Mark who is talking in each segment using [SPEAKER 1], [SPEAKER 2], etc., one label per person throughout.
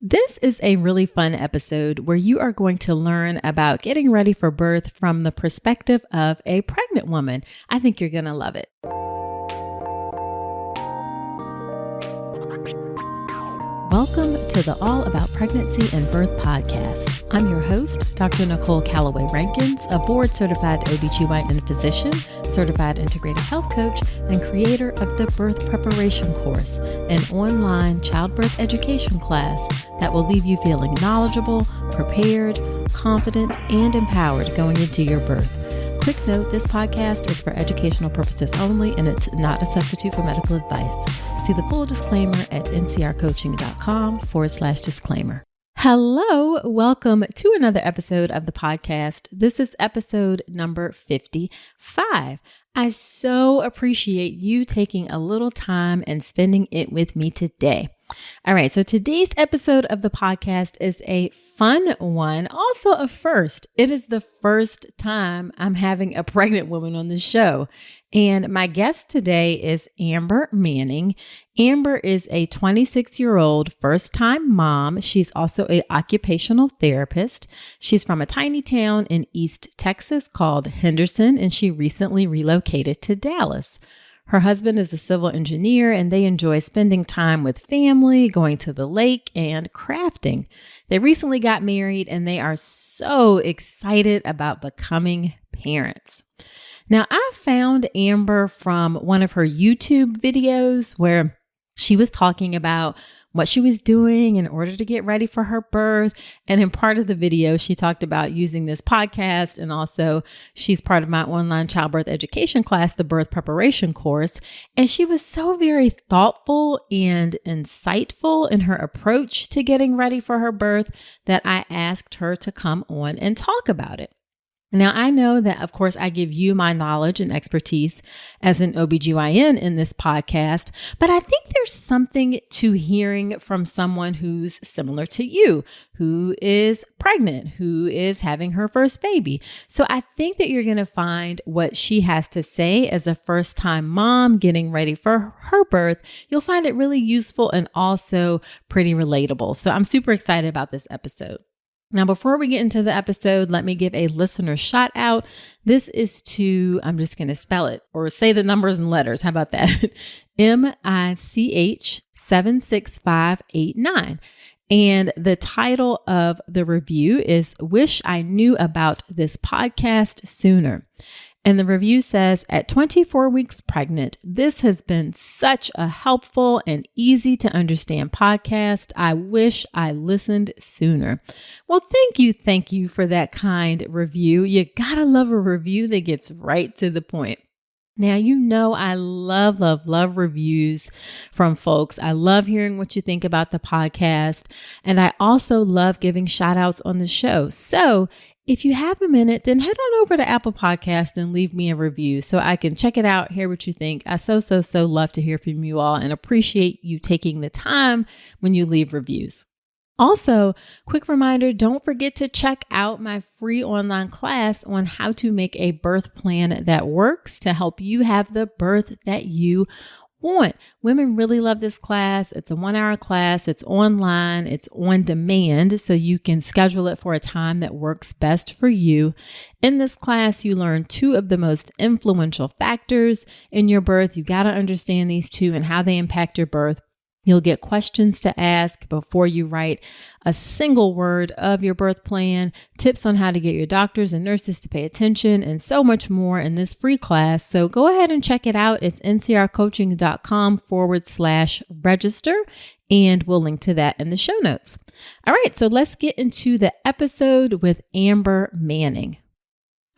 [SPEAKER 1] This is a really fun episode where you are going to learn about getting ready for birth from the perspective of a pregnant woman. I think you're going to love it. Welcome to the All About Pregnancy and Birth podcast. I'm your host, Dr. Nicole Calloway Rankins, a board-certified OBGYN physician, certified integrative health coach, and creator of the Birth Preparation Course, an online childbirth education class that will leave you feeling knowledgeable, prepared, confident, and empowered going into your birth. Quick note, this podcast is for educational purposes only, and it's not a substitute for medical advice. See the full disclaimer at ncrcoaching.com/disclaimer. Hello, welcome to another episode of the podcast. This is episode number 55. I so appreciate you taking a little time and spending it with me today. All right, so today's episode of the podcast is a fun one, also a first. It is the first time I'm having a pregnant woman on the show. And my guest today is Amber Manning. Amber is a 26-year-old first-time mom. She's also an occupational therapist. She's from a tiny town in East Texas called Henderson, and she recently relocated to Dallas. Her husband is a civil engineer, and they enjoy spending time with family, going to the lake, and crafting. They recently got married, and they are so excited about becoming parents. Now, I found Amber from one of her YouTube videos where she was talking about what she was doing in order to get ready for her birth. And in part of the video, she talked about using this podcast. And also, she's part of my online childbirth education class, the Birth Preparation Course. And she was so very thoughtful and insightful in her approach to getting ready for her birth that I asked her to come on and talk about it. Now, I know that, of course, I give you my knowledge and expertise as an OBGYN in this podcast, but I think there's something to hearing from someone who's similar to you, who is pregnant, who is having her first baby. So I think that you're going to find what she has to say as a first-time mom getting ready for her birth. You'll find it really useful and also pretty relatable. So I'm super excited about this episode. Now, before we get into the episode, let me give a listener shout out. This is to, I'm just going to spell it or say the numbers and letters. How about that? MICH 76589. And the title of the review is Wish I Knew About This Podcast Sooner. And the review says, at 24 weeks pregnant, this has been such a helpful and easy to understand podcast. I wish I listened sooner. Well, thank you for that kind review. You gotta love a review that gets right to the point. Now, you know, I love reviews from folks. I love hearing what you think about the podcast. And I also love giving shout outs on the show. So if you have a minute, then head on over to Apple Podcast and leave me a review so I can check it out, hear what you think. I so love to hear from you all and appreciate you taking the time when you leave reviews. Also, quick reminder, don't forget to check out my free online class on how to make a birth plan that works to help you have the birth that you want. Women really love this class. It's a 1-hour class. It's online. It's on demand, so you can schedule it for a time that works best for you. In this class, you learn 2 of the most influential factors in your birth. You got to understand these 2 and how they impact your birth. You'll get questions to ask before you write a single word of your birth plan, tips on how to get your doctors and nurses to pay attention, and so much more in this free class. So go ahead and check it out. It's ncrcoaching.com/register, and we'll link to that in the show notes. All right, so let's get into the episode with Amber Manning.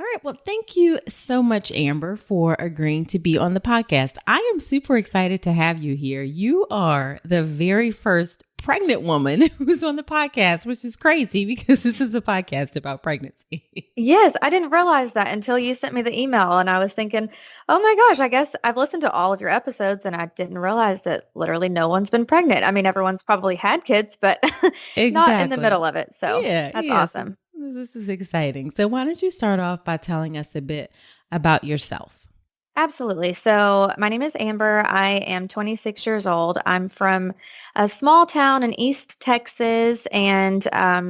[SPEAKER 1] All right. Well, thank you so much, Amber, for agreeing to be on the podcast. I am super excited to have you here. You are the very first pregnant woman who's on the podcast, which is crazy because this is a podcast about pregnancy.
[SPEAKER 2] Yes, I didn't realize that until you sent me the email, and I was thinking, oh my gosh, I guess I've listened to all of your episodes and I didn't realize that literally no one's been pregnant. I mean, everyone's probably had kids, but not in the middle of it. So that's awesome.
[SPEAKER 1] This is exciting. So why don't you start off by telling us a bit about yourself?
[SPEAKER 2] Absolutely. So my name is Amber. I am 26 years old. I'm from a small town in East Texas. And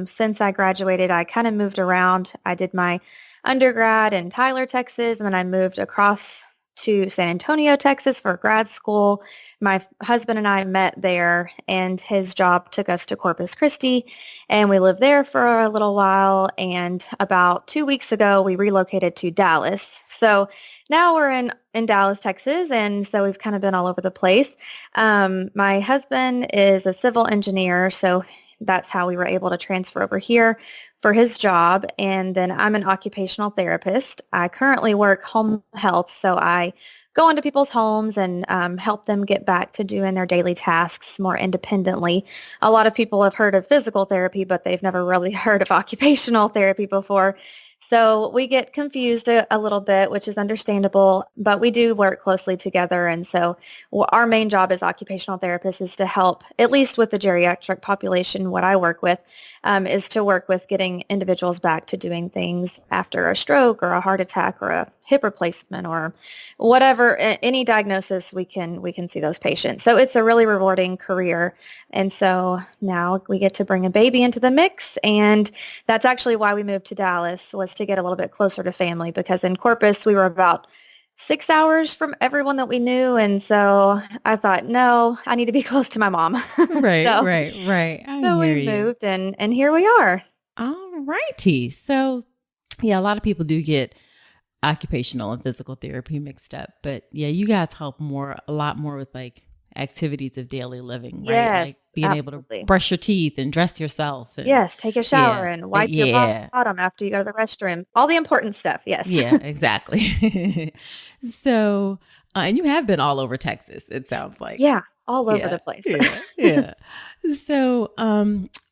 [SPEAKER 2] since I graduated, I kind of moved around. I did my undergrad in Tyler, Texas, and then I moved across to San Antonio, Texas for grad school. My husband and I met there, and his job took us to Corpus Christi, and we lived there for a little while. And about 2 weeks ago, we relocated to Dallas. So now we're in Dallas, Texas, and so we've kind of been all over the place. My husband is a civil engineer, so that's how we were able to transfer over here for his job. And then I'm an occupational therapist. I currently work home health, so I go into people's homes and help them get back to doing their daily tasks more independently. A lot of people have heard of physical therapy, but they've never really heard of occupational therapy before. So we get confused a little bit, which is understandable, but we do work closely together. And so our main job as occupational therapists is to help, at least with the geriatric population, what I work with, is to work with getting individuals back to doing things after a stroke or a heart attack or a hip replacement or whatever, any diagnosis we can see those patients. So it's a really rewarding career. And so now we get to bring a baby into the mix. And that's actually why we moved to Dallas, was to get a little bit closer to family, because in Corpus, we were about 6 hours from everyone that we knew. And so I thought, no, I need to be close to my mom.
[SPEAKER 1] Right,
[SPEAKER 2] so,
[SPEAKER 1] right. I
[SPEAKER 2] so
[SPEAKER 1] hear
[SPEAKER 2] we
[SPEAKER 1] you.
[SPEAKER 2] moved and here we are.
[SPEAKER 1] All righty. So, yeah, a lot of people do get occupational and physical therapy mixed up, but yeah, you guys help a lot more with like activities of daily living, right?
[SPEAKER 2] Yes,
[SPEAKER 1] Like being able to
[SPEAKER 2] absolutely.
[SPEAKER 1] brush your teeth and dress yourself and
[SPEAKER 2] Yes, take a shower
[SPEAKER 1] yeah,
[SPEAKER 2] and wipe your
[SPEAKER 1] yeah,
[SPEAKER 2] bottom after you go to the restroom. All the important stuff. Yes.
[SPEAKER 1] yeah, exactly. So, and you have been all over Texas, it sounds like.
[SPEAKER 2] Yeah, all over
[SPEAKER 1] Yeah,
[SPEAKER 2] the place.
[SPEAKER 1] yeah. So,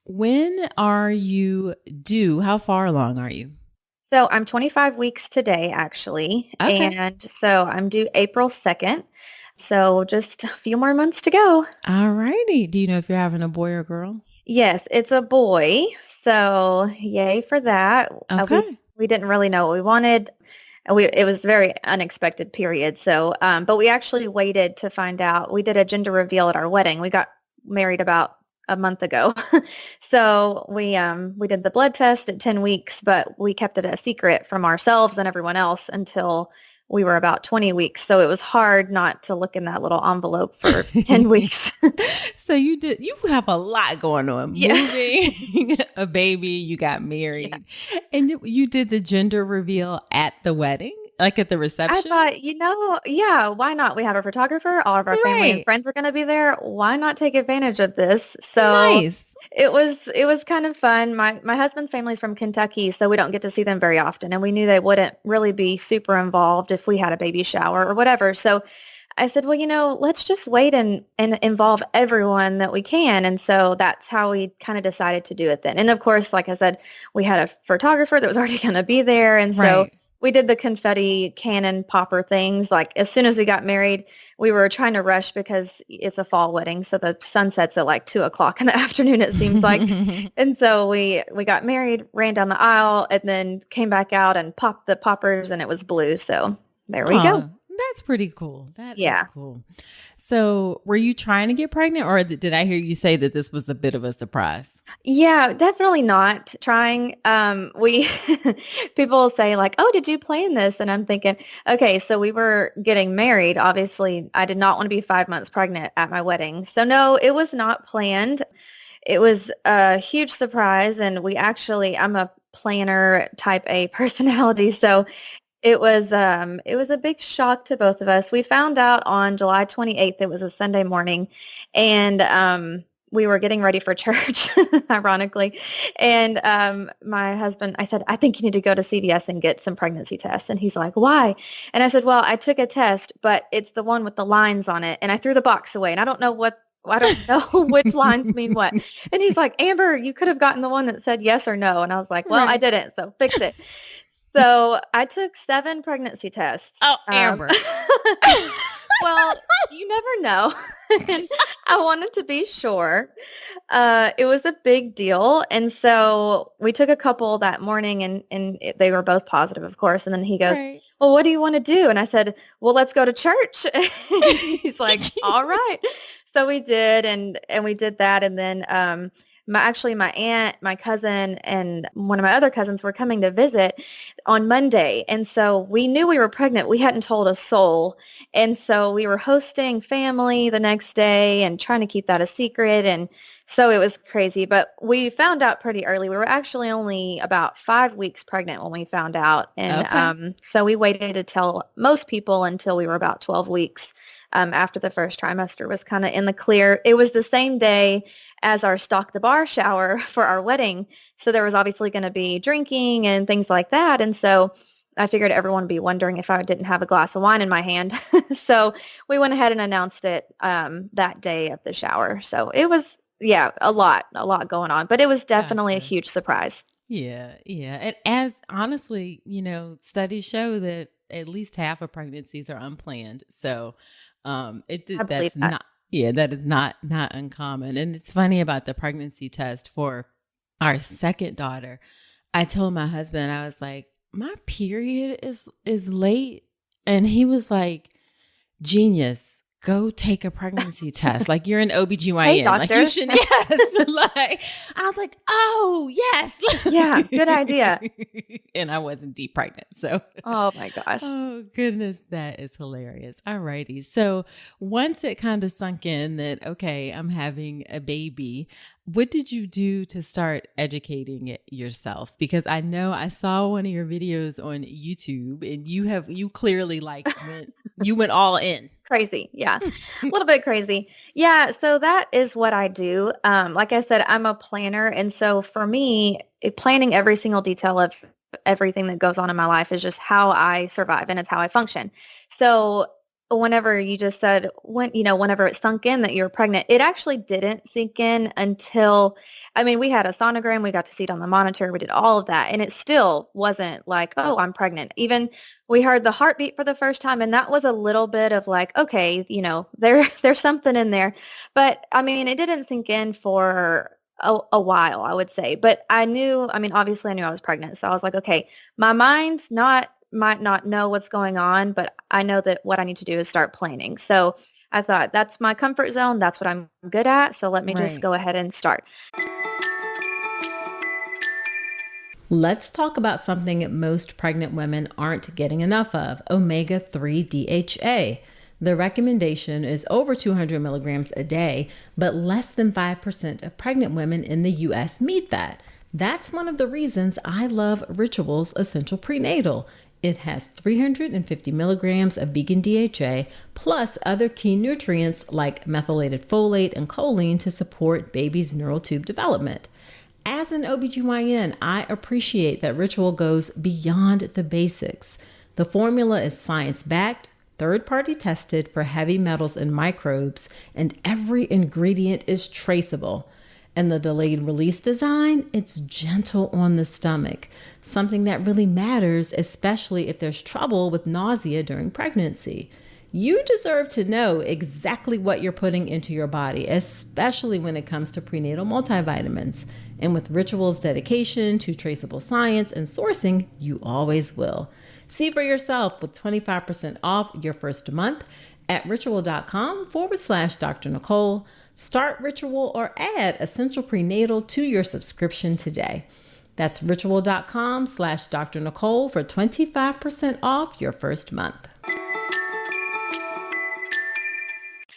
[SPEAKER 1] when are you due? How far along are you?
[SPEAKER 2] So I'm 25 weeks today, actually.
[SPEAKER 1] Okay.
[SPEAKER 2] And so I'm due April 2nd. So just a few more months to go.
[SPEAKER 1] All righty. Do you know if you're having a boy or girl?
[SPEAKER 2] Yes, it's a boy. So yay for that.
[SPEAKER 1] Okay.
[SPEAKER 2] We didn't really know what we wanted. It was a very unexpected period. So, but we actually waited to find out. We did a gender reveal at our wedding. We got married about a month ago. So we did the blood test at 10 weeks, but we kept it a secret from ourselves and everyone else until we were about 20 weeks. So it was hard not to look in that little envelope for 10 weeks.
[SPEAKER 1] So you have a lot going on.
[SPEAKER 2] Yeah.
[SPEAKER 1] Moving, a baby, you got married, and you did the gender reveal at the wedding, like at the
[SPEAKER 2] I
[SPEAKER 1] reception?
[SPEAKER 2] thought, yeah, why not? We have a photographer. All of our family and
[SPEAKER 1] Right.
[SPEAKER 2] friends are going to be there. Why not take advantage of this? So
[SPEAKER 1] Nice.
[SPEAKER 2] it was kind of fun. My husband's family's from Kentucky, so we don't get to see them very often, and we knew they wouldn't really be super involved if we had a baby shower or whatever. So I said, well, let's just wait and involve everyone that we can. And so that's how we kind of decided to do it then. And of course, like I said, we had a photographer that was already going to be there. And so
[SPEAKER 1] Right.
[SPEAKER 2] we did the confetti cannon popper things. Like as soon as we got married, we were trying to rush because it's a fall wedding. So the sun sets at like 2 o'clock in the afternoon, it seems like. And so we got married, ran down the aisle, and then came back out and popped the poppers, and it was blue. So there we go.
[SPEAKER 1] Oh, that's pretty cool. That is
[SPEAKER 2] Yeah.
[SPEAKER 1] cool. So, were you trying to get pregnant, or did I hear you say that this was a bit of a surprise?
[SPEAKER 2] Yeah, definitely not trying. We people say like, "Oh, did you plan this?" And I'm thinking, okay, so we were getting married. Obviously, I did not want to be 5 months pregnant at my wedding. So no, it was not planned. It was a huge surprise, and I'm a planner type A personality, so it was a big shock to both of us. We found out on July 28th. It was a Sunday morning, and we were getting ready for church, ironically. And my husband, I said, I think you need to go to CVS and get some pregnancy tests. And he's like, why? And I said, well, I took a test, but it's the one with the lines on it. And I threw the box away, and I don't know which lines mean what. And he's like, Amber, you could have gotten the one that said yes or no. And I was like, well, I
[SPEAKER 1] Right.
[SPEAKER 2] didn't, so fix it. So I took 7 pregnancy tests.
[SPEAKER 1] Oh, Amber.
[SPEAKER 2] Well, you never know. And I wanted to be sure. It was a big deal. And so we took a couple that morning they were both positive, of course. And then he goes,
[SPEAKER 1] Right.
[SPEAKER 2] well, what do you want to do? And I said, well, let's go to church. And he's like, all right. So we did, and we did that. And then, my aunt, my cousin, and one of my other cousins were coming to visit on Monday. And so we knew we were pregnant. We hadn't told a soul. And so we were hosting family the next day and trying to keep that a secret. And so it was crazy, but we found out pretty early. We were actually only about 5 weeks pregnant when we found out. And
[SPEAKER 1] Okay.
[SPEAKER 2] so we waited to tell most people until we were about 12 weeks after the first trimester was kind of in the clear. It was the same day as our Stock the Bar shower for our wedding. So there was obviously going to be drinking and things like that. And so I figured everyone would be wondering if I didn't have a glass of wine in my hand. So we went ahead and announced it that day of the shower. So it was, yeah, a lot going on, but it was definitely a
[SPEAKER 1] Gotcha.
[SPEAKER 2] huge surprise.
[SPEAKER 1] Yeah, yeah. And as honestly, studies show that at least half of pregnancies are unplanned. So,
[SPEAKER 2] I believe
[SPEAKER 1] that's
[SPEAKER 2] that.
[SPEAKER 1] not, yeah, that is not uncommon. And it's funny about the pregnancy test for our second daughter. I told my husband, I was like, my period is late, and he was like, genius, go take a pregnancy test. Like, you're an
[SPEAKER 2] Hey,
[SPEAKER 1] OBGYN. Like, you
[SPEAKER 2] doctor.
[SPEAKER 1] should, yes. Like, I was like, oh, yes.
[SPEAKER 2] Yeah, good idea.
[SPEAKER 1] And I wasn't deep pregnant. So,
[SPEAKER 2] Oh my gosh.
[SPEAKER 1] oh, goodness, that is hilarious. All righty. So, once it kind of sunk in that, okay, I'm having a baby, what did you do to start educating it yourself? Because I know I saw one of your videos on YouTube, and you clearly you went all in.
[SPEAKER 2] Crazy. Yeah. A little bit crazy. Yeah. So that is what I do. Like I said, I'm a planner. And so for me, planning every single detail of everything that goes on in my life is just how I survive and it's how I function. So whenever you just said whenever it sunk in that you were pregnant, it actually didn't sink in until, I mean, we had a sonogram, we got to see it on the monitor, we did all of that. And it still wasn't like, oh, I'm pregnant. Even we heard the heartbeat for the first time, and that was a little bit of like, okay, there's something in there. But I mean, it didn't sink in for a while, I would say. But obviously I knew I was pregnant. So I was like, okay, my mind might not know what's going on, but I know that what I need to do is start planning. So I thought that's my comfort zone. That's what I'm good at. So let me just
[SPEAKER 1] Right.
[SPEAKER 2] go ahead and start.
[SPEAKER 1] Let's talk about something most pregnant women aren't getting enough of: omega-3 DHA. The recommendation is over 200 milligrams a day, but less than 5% of pregnant women in the US meet that. That's one of the reasons I love Ritual's Essential Prenatal. It has 350 milligrams of vegan DHA plus other key nutrients like methylated folate and choline to support baby's neural tube development. As an OBGYN, I appreciate that Ritual goes beyond the basics. The formula is science-backed, third-party tested for heavy metals and microbes, and every ingredient is traceable. And the delayed release design, it's gentle on the stomach, something that really matters, especially if there's trouble with nausea during pregnancy. You deserve to know exactly what you're putting into your body, especially when it comes to prenatal multivitamins. And with Ritual's dedication to traceable science and sourcing, you always will. See for yourself with 25% off your first month at ritual.com/Dr. Nicole. Start Ritual or add Essential Prenatal to your subscription today. That's ritual.com/Dr. Nicole for 25% off your first month.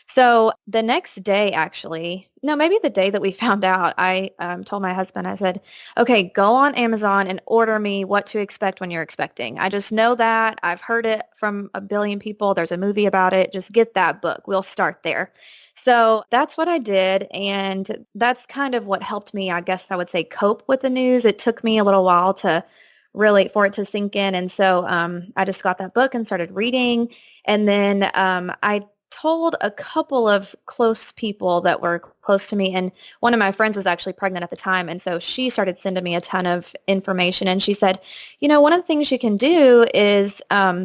[SPEAKER 2] So the next day, actually, no, maybe the day that we found out, I told my husband, I said, okay, go on Amazon and order me What to Expect When You're Expecting. I just know that. I've heard it from a billion people. There's a movie about it. Just get that book. We'll start there. So that's what I did. And that's kind of what helped me, I guess I would say, cope with the news. It took me a little while for it to sink in. And so I just got that book and started reading. And then I told a couple of close people that were close to me, and one of my friends was actually pregnant at the time, and so she started sending me a ton of information, and she said, one of the things you can do is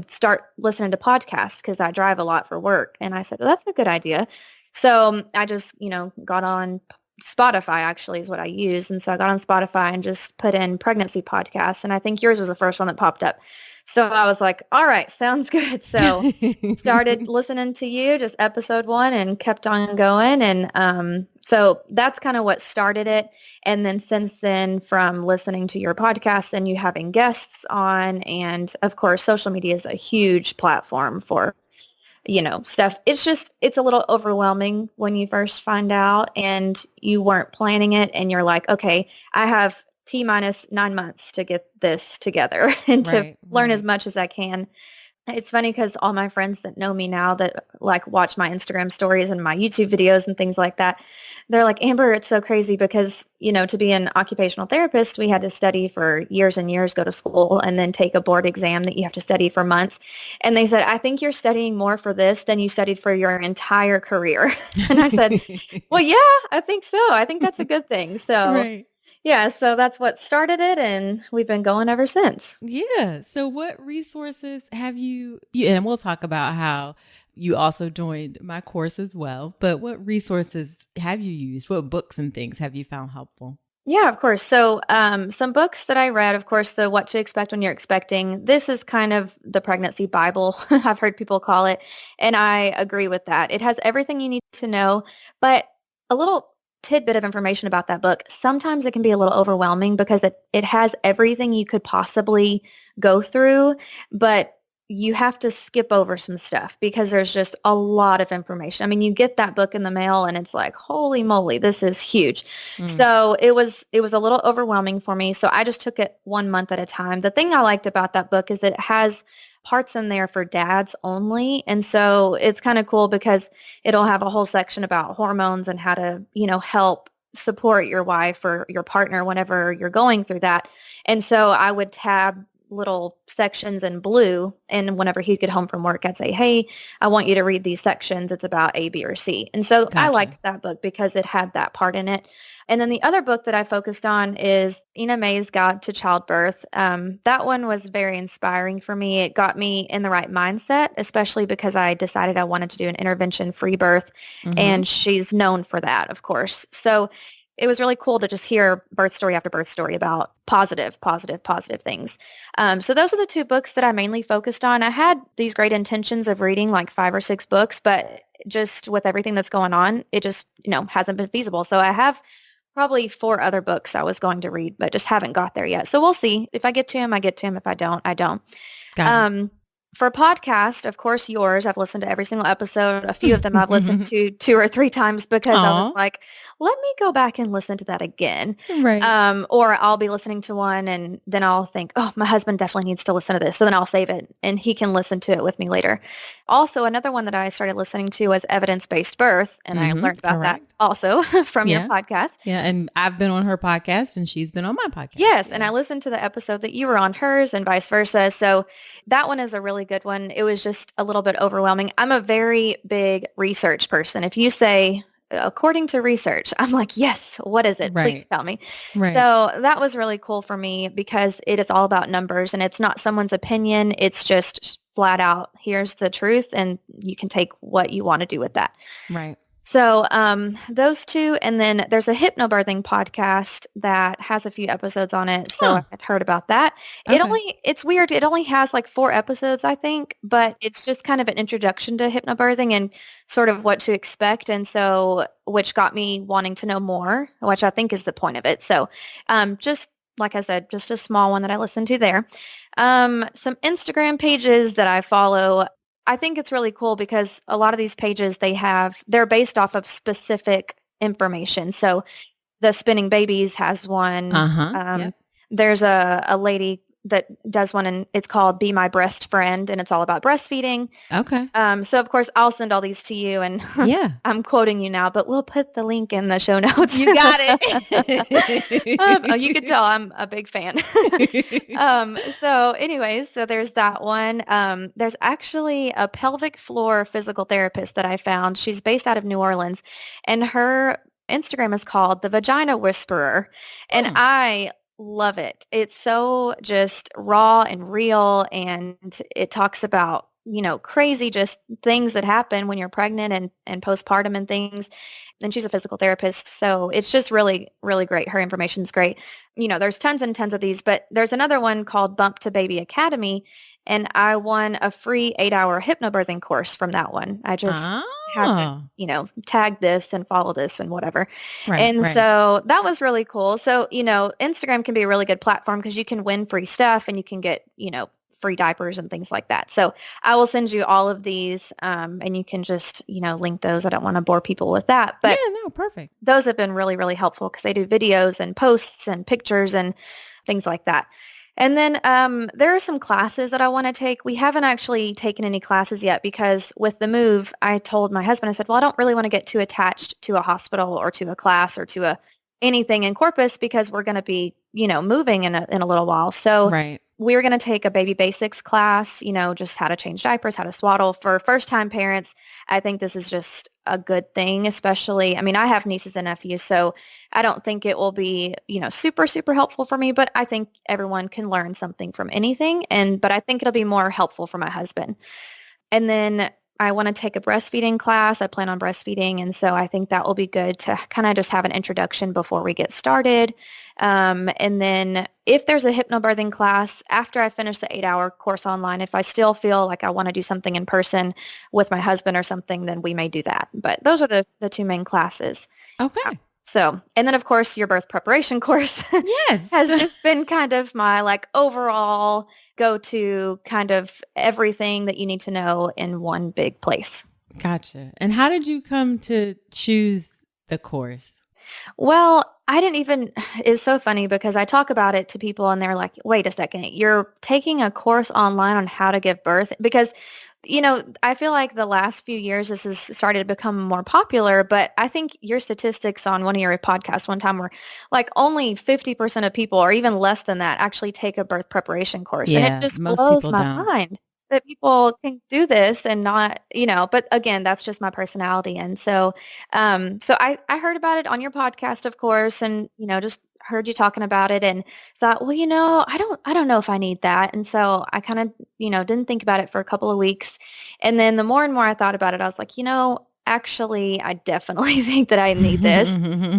[SPEAKER 2] start listening to podcasts because I drive a lot for work. And I said, well, that's a good idea. So I just, got on Spotify, actually is what I use. And so I got on Spotify and just put in pregnancy podcasts. And I think yours was the first one that popped up. So I was like, all right, sounds good. So started listening to you, just episode 1, and kept on going. And so that's kind of what started it. And then since then, from listening to your podcast and you having guests on, and of course, social media is a huge platform for stuff. It's a little overwhelming when you first find out and you weren't planning it and you're like, okay, I have T minus 9 months to get this together and to learn as much as I can. It's funny because all my friends that know me now that like watch my Instagram stories and my YouTube videos and things like that, they're like, Amber, it's so crazy because, to be an occupational therapist, we had to study for years and years, go to school, and then take a board exam that you have to study for months. And they said, I think you're studying more for this than you studied for your entire career. And I said, well, yeah, I think so. I think that's a good thing. So yeah, so that's what started it, and we've been going ever since.
[SPEAKER 1] Yeah. So what resources have you, and we'll talk about how you also joined my course as well, but what resources have you used? What books and things have you found helpful?
[SPEAKER 2] Yeah, of course. So some books that I read, of course, the What to Expect When You're Expecting. This is kind of the pregnancy Bible, I've heard people call it, and I agree with that. It has everything you need to know, but a little tidbit of information about that book. Sometimes it can be a little overwhelming because it has everything you could possibly go through, but you have to skip over some stuff because there's just a lot of information. I mean, you get that book in the mail and it's like, holy moly, this is huge. So it was a little overwhelming for me. So I just took it 1 month at a time. The thing I liked about that book is it has parts in there for dads only. And so it's kind of cool because it'll have a whole section about hormones and how to, help support your wife or your partner whenever you're going through that. And so I would tab little sections in blue, and whenever he'd get home from work, I'd say, hey, I want you to read these sections. It's about A, B, or C. And so I liked that book because it had that part in it. And then the other book that I focused on is Ina May's Guide to Childbirth. That one was very inspiring for me. It got me in the right mindset, especially because I decided I wanted to do an intervention-free birth, and she's known for that, of course. So it was really cool to just hear birth story after birth story about positive things. So those are the 2 books that I mainly focused on. I had these great intentions of reading like 5 or 6 books, but just with everything that's going on, it just, hasn't been feasible. So I have probably 4 other books I was going to read, but just haven't got there yet. So we'll see. If I get to them, I get to them. If I don't, I don't. For podcast, of course, yours, I've listened to every single episode. A few of them I've listened to 2 or 3 times because I was like, let me go back and listen to that again. Or I'll be listening to one and then I'll think, oh, my husband definitely needs to listen to this. So then I'll save it and he can listen to it with me later. Also, another one that I started listening to was Evidence-Based Birth. And I learned about that also from your podcast.
[SPEAKER 1] Yeah. And I've been on her podcast and she's been on my podcast.
[SPEAKER 2] Yes. And I listened to the episode that you were on hers and vice versa. So that one is a really good one. It was just a little bit overwhelming. I'm a very big research person. If you say, according to research, I'm like, yes, what is it? Please tell me. So that was really cool for me because it is all about numbers and it's not someone's opinion. It's just flat out, here's the truth and you can take what you want to do with that. So those 2, and then there's a hypnobirthing podcast that has a few episodes on it. So I had heard about that. It's weird. It only has like 4 episodes, I think, but it's just kind of an introduction to hypnobirthing and sort of what to expect. And so, which got me wanting to know more, which I think is the point of it. So just like I said, just a small one that I listened to there. Some Instagram pages that I follow. I think it's really cool because a lot of these pages they're based off of specific information. So the Spinning Babies has one. There's a lady that does one, and it's called Be My Breast Friend, and it's all about breastfeeding.
[SPEAKER 1] Okay.
[SPEAKER 2] So of course I'll send all these to you, and
[SPEAKER 1] Yeah.
[SPEAKER 2] I'm quoting you now, but we'll put the link in the show notes.
[SPEAKER 1] You got it.
[SPEAKER 2] Oh, you can tell I'm a big fan. So anyways, so there's that one. There's actually a pelvic floor physical therapist that I found. She's based out of New Orleans, and her Instagram is called The Vagina Whisperer. And I love it. It's so just raw and real. And it talks about, crazy just things that happen when you're pregnant and postpartum and things. And she's a physical therapist. So it's just really, really great. Her information's great. There's tons and tons of these, but there's another one called Bump to Baby Academy. And I won a free 8-hour hypnobirthing course from that one. I just had to, tag this and follow this and whatever. Right. So that was really cool. So, Instagram can be a really good platform because you can win free stuff and you can get, free diapers and things like that. So I will send you all of these and you can just, link those. I don't want to bore people with that, but
[SPEAKER 1] perfect.
[SPEAKER 2] Those have been really, really helpful because they do videos and posts and pictures and things like that. And then there are some classes that I want to take. We haven't actually taken any classes yet because with the move, I told my husband, I said, well, I don't really want to get too attached to a hospital or to a class or to anything in Corpus because we're going to be, moving in a little while. So we're going to take a baby basics class, just how to change diapers, how to swaddle. For first-time parents, I think this is just a good thing, especially, I have nieces and nephews, so I don't think it will be, super, super helpful for me, but I think everyone can learn something from anything. But I think it'll be more helpful for my husband. And then I want to take a breastfeeding class. I plan on breastfeeding. And so I think that will be good to kind of just have an introduction before we get started. And then if there's a hypnobirthing class, after I finish the 8-hour course online, if I still feel like I want to do something in person with my husband or something, then we may do that. But those are the two main classes.
[SPEAKER 1] Okay.
[SPEAKER 2] So, and then of course your birth preparation course has just been kind of my overall go-to kind of everything that you need to know in one big place.
[SPEAKER 1] Gotcha. And how did you come to choose the course?
[SPEAKER 2] Well, it's so funny because I talk about it to people and they're like, wait a second, you're taking a course online on how to give birth? Because I feel like the last few years this has started to become more popular, but I think your statistics on one of your podcasts one time were only 50% of people or even less than that actually take a birth preparation course.
[SPEAKER 1] Yeah,
[SPEAKER 2] and it just blows my mind that people can do this and not, but again, that's just my personality. And so, I heard about it on your podcast, of course, and, just heard you talking about it and thought, well, I don't know if I need that. And so I kind of, didn't think about it for a couple of weeks. And then the more and more I thought about it, I was like, actually, I definitely think that I need this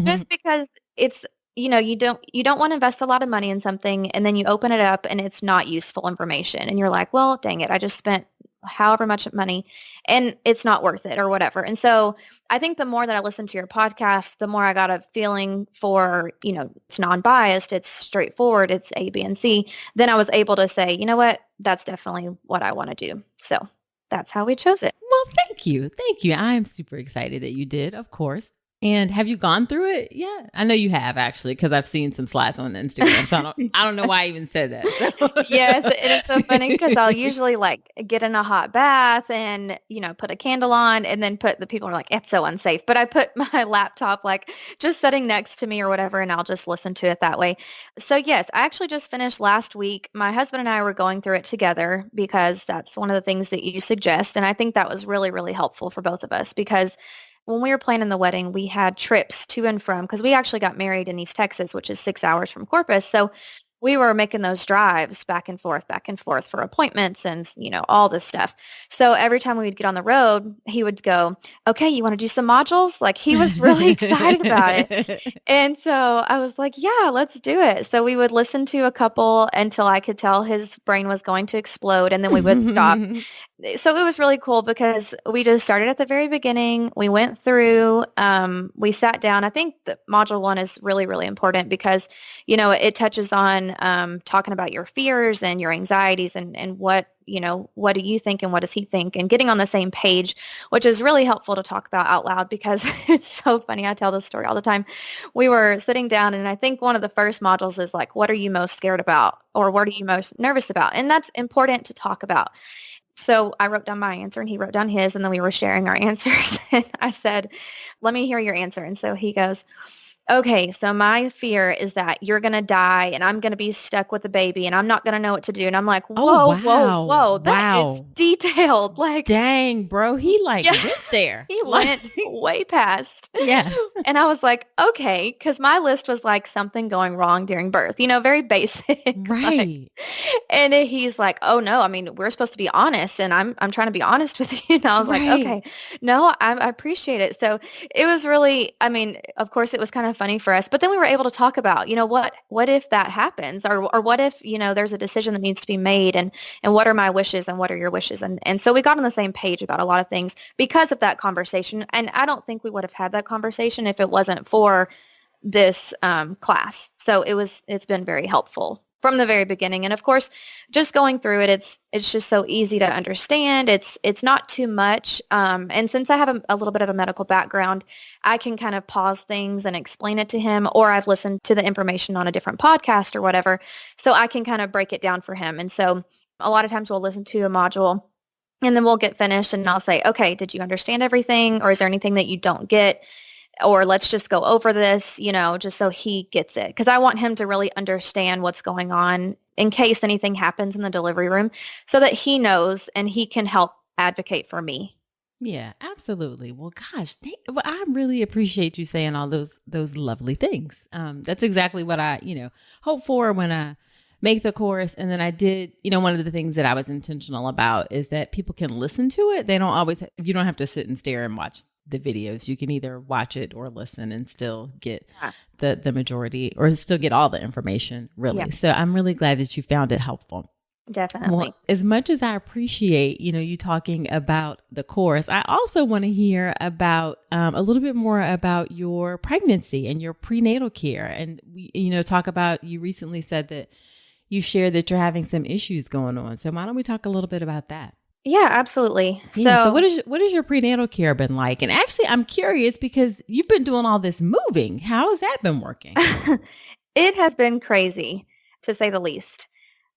[SPEAKER 2] just because it's, you don't want to invest a lot of money in something and then you open it up and it's not useful information. And you're like, well, dang it, I just spent however much money and it's not worth it or whatever. And so I think the more that I listened to your podcast, the more I got a feeling for, it's non-biased, it's straightforward, it's A, B, and C. Then I was able to say, you know what, that's definitely what I want to do. So that's how we chose it.
[SPEAKER 1] Well, thank you. Thank you. I am super excited that you did, of course. And have you gone through it? Yeah, I know you have actually, because I've seen some slides on Instagram. So I don't know why I even said that. So.
[SPEAKER 2] Yes, it is so funny because I'll usually get in a hot bath and put a candle on, and then the people are like, it's so unsafe. But I put my laptop just sitting next to me or whatever, and I'll just listen to it that way. So yes, I actually just finished last week. My husband and I were going through it together because that's one of the things that you suggest, and I think that was really, really helpful for both of us because when we were planning the wedding, we had trips to and from, because we actually got married in East Texas, which is 6 hours from Corpus. So we were making those drives back and forth for appointments and, all this stuff. So every time we would get on the road, he would go, okay, you want to do some modules? He was really excited about it. And so I was like, yeah, let's do it. So we would listen to a couple until I could tell his brain was going to explode, and then we would stop. So it was really cool because we just started at the very beginning. We went through, we sat down. I think that module 1 is really, really important because, it touches on on talking about your fears and your anxieties and what, what do you think and what does he think, and getting on the same page, which is really helpful to talk about out loud because it's so funny. I tell this story all the time. We were sitting down, and I think one of the first modules is like, what are you most scared about? Or what are you most nervous about? And that's important to talk about. So I wrote down my answer and he wrote down his, and then we were sharing our answers. And I said, let me hear your answer. And so he goes, okay, so my fear is that you're going to die and I'm going to be stuck with the baby and I'm not going to know what to do. And I'm like,
[SPEAKER 1] Oh,
[SPEAKER 2] whoa, whoa,
[SPEAKER 1] wow.
[SPEAKER 2] whoa, that is
[SPEAKER 1] Wow.
[SPEAKER 2] detailed. Like,
[SPEAKER 1] Dang, bro. He like
[SPEAKER 2] yeah,
[SPEAKER 1] went there.
[SPEAKER 2] he
[SPEAKER 1] Like,
[SPEAKER 2] went way past.
[SPEAKER 1] yes.
[SPEAKER 2] And I was like, okay, because my list was like something going wrong during birth, very basic. Like,
[SPEAKER 1] Right.
[SPEAKER 2] and he's like, oh no, I mean, we're supposed to be honest, and I'm trying to be honest with you. And I was like,
[SPEAKER 1] Right.
[SPEAKER 2] okay, no, I appreciate it. So it was really, I mean, of course, it was kind of funny for us, but then we were able to talk about, what if that happens, or what if there's a decision that needs to be made, and what are my wishes and what are your wishes, and so we got on the same page about a lot of things because of that conversation. And I don't think we would have had that conversation if it wasn't for this class. So it's been very helpful from the very beginning. And of course, just going through it, it's just so easy to understand. It's not too much. And since I have a little bit of a medical background, I can kind of pause things and explain it to him, or I've listened to the information on a different podcast or whatever, so I can kind of break it down for him. And so a lot of times we'll listen to a module and then we'll get finished and I'll say, okay, did you understand everything? Or is there anything that you don't get? Or let's just go over this, just so he gets it. Because I want him to really understand what's going on in case anything happens in the delivery room, so that he knows and he can help advocate for me.
[SPEAKER 1] Yeah, absolutely. Well, gosh, I really appreciate you saying all those lovely things. That's exactly what I, hope for when I make the course. And then I did, one of the things that I was intentional about is that people can listen to it. They don't always, you don't have to sit and stare and watch the videos. You can either watch it or listen and still get the majority, or still get all the information, really. Yeah. So I'm really glad that you found it helpful.
[SPEAKER 2] Definitely.
[SPEAKER 1] Well, as much as I appreciate, you talking about the course, I also want to hear about a little bit more about your pregnancy and your prenatal care. And we, talk about, you recently said that you shared that you're having some issues going on. So why don't we talk a little bit about that?
[SPEAKER 2] Yeah, absolutely.
[SPEAKER 1] Yeah, so what is your prenatal care been like? And actually, I'm curious because you've been doing all this moving. How has that been working?
[SPEAKER 2] It has been crazy, to say the least.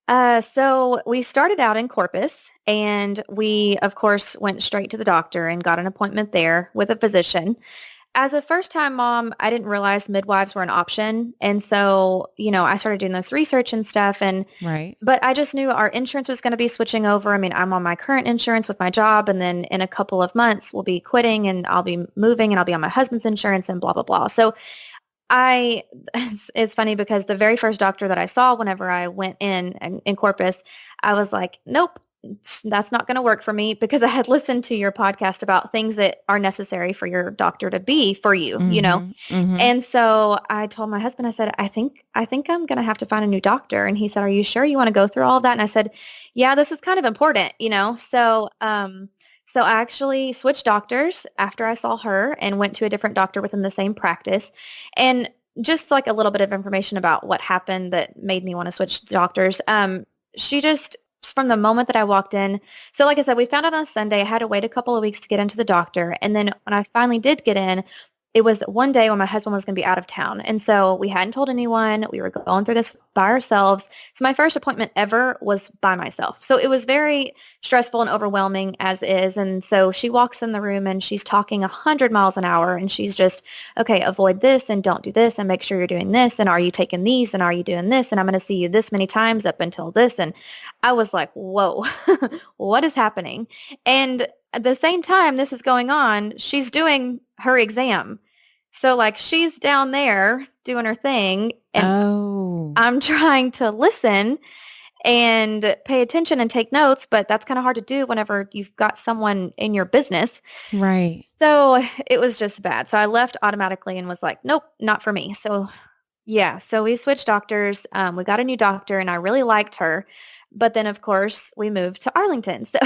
[SPEAKER 2] So we started out in Corpus, and we, of course, went straight to the doctor and got an appointment there with a physician. As a first-time mom, I didn't realize midwives were an option. And so, I started doing this research and stuff. But I just knew our insurance was going to be switching over. I mean, I'm on my current insurance with my job. And then in a couple of months, we'll be quitting and I'll be moving and I'll be on my husband's insurance and blah, blah, blah. So it's funny because the very first doctor that I saw whenever I went in Corpus, I was like, nope. That's not going to work for me, because I had listened to your podcast about things that are necessary for your doctor to be for you,
[SPEAKER 1] Mm-hmm.
[SPEAKER 2] And so I told my husband, I said, I think I'm going to have to find a new doctor. And he said, are you sure you want to go through all of that? And I said, yeah, this is kind of important, So I actually switched doctors after I saw her and went to a different doctor within the same practice. And just like a little bit of information about what happened that made me want to switch doctors. She just, from the moment that I walked in. So like I said, we found out on Sunday. I had to wait a couple of weeks to get into the doctor. And then when I finally did get in, it was one day when my husband was going to be out of town. And so we hadn't told anyone. We were going through this by ourselves. So my first appointment ever was by myself. So it was very stressful and overwhelming as is. And so she walks in the room and she's talking 100 miles an hour. And she's just, okay, avoid this and don't do this and make sure you're doing this. And are you taking these? And are you doing this? And I'm going to see you this many times up until this. And I was like, whoa, what is happening? And at the same time this is going on, she's doing her exam. So like she's down there doing her thing and I'm trying to listen and pay attention and take notes, but that's kind of hard to do whenever you've got someone in your business.
[SPEAKER 1] Right.
[SPEAKER 2] So it was just bad. So I left automatically and was like, nope, not for me. So yeah, so we switched doctors. We got a new doctor and I really liked her. But then of course we moved to Arlington. So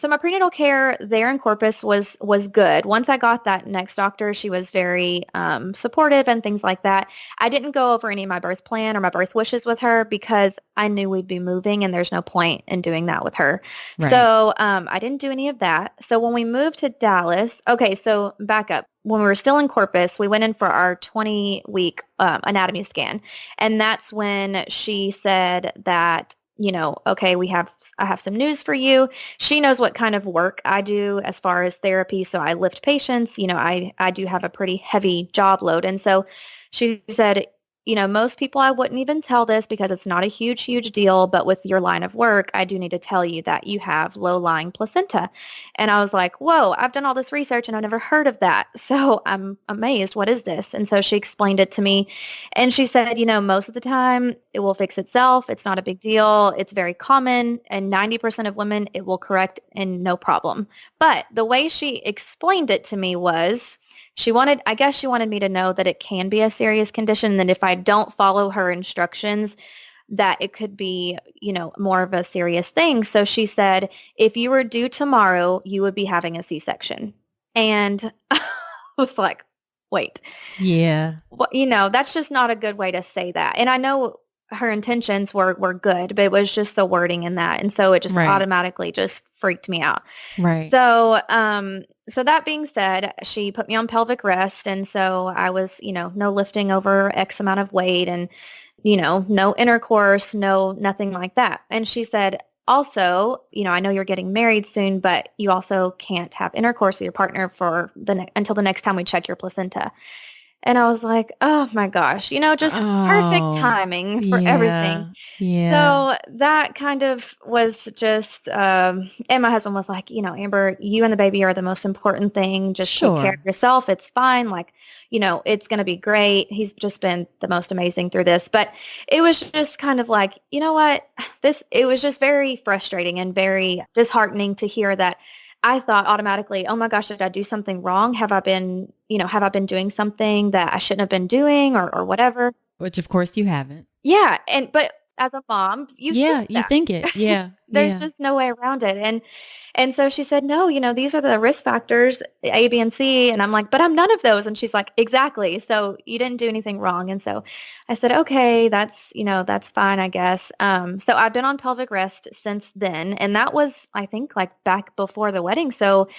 [SPEAKER 2] my prenatal care there in Corpus was good. Once I got that next doctor, she was very supportive and things like that. I didn't go over any of my birth plan or my birth wishes with her because I knew we'd be moving and there's no point in doing that with her.
[SPEAKER 1] Right.
[SPEAKER 2] So I didn't do any of that. So when we moved to Dallas, okay, so back up. When we were still in Corpus, we went in for our 20-week anatomy scan. And that's when she said that, okay, I have some news for you. She knows what kind of work I do as far as therapy. So I lift patients, I do have a pretty heavy job load. And so she said, most people I wouldn't even tell this because it's not a huge, huge deal. But with your line of work, I do need to tell you that you have low-lying placenta. And I was like, whoa, I've done all this research and I've never heard of that. So I'm amazed. What is this? And so she explained it to me. And she said, most of the time it will fix itself. It's not a big deal. It's very common. And 90% of women, it will correct and no problem. But the way she explained it to me was, I guess she wanted me to know that it can be a serious condition, and that if I don't follow her instructions, that it could be, more of a serious thing. So she said, if you were due tomorrow, you would be having a C-section. And I was like, wait.
[SPEAKER 1] Yeah.
[SPEAKER 2] Well, that's just not a good way to say that. And I know her intentions were good, but it was just the wording in that. And so it just automatically just freaked me out.
[SPEAKER 1] Right.
[SPEAKER 2] So that being said, she put me on pelvic rest. And so I was, no lifting over X amount of weight and, no intercourse, nothing like that. And she said, also, I know you're getting married soon, but you also can't have intercourse with your partner until the next time we check your placenta. And I was like, oh my gosh, just perfect timing for everything.
[SPEAKER 1] Yeah.
[SPEAKER 2] So that kind of was just, and my husband was like, Amber, you and the baby are the most important thing. Just take care of yourself. It's fine. Like, it's going to be great. He's just been the most amazing through this. But it was just kind of like, you know what? It was just very frustrating and very disheartening to hear that. I thought automatically, oh my gosh, did I do something wrong? Have I been doing something that I shouldn't have been doing or whatever?
[SPEAKER 1] Which of course you haven't.
[SPEAKER 2] Yeah. But as a mom, you
[SPEAKER 1] think it. Yeah.
[SPEAKER 2] There's just no way around it. And so she said, no, these are the risk factors, A, B, and C. And I'm like, but I'm none of those. And she's like, exactly. So you didn't do anything wrong. And so I said, okay, that's fine, I guess. So I've been on pelvic rest since then. And that was, I think, like back before the wedding. So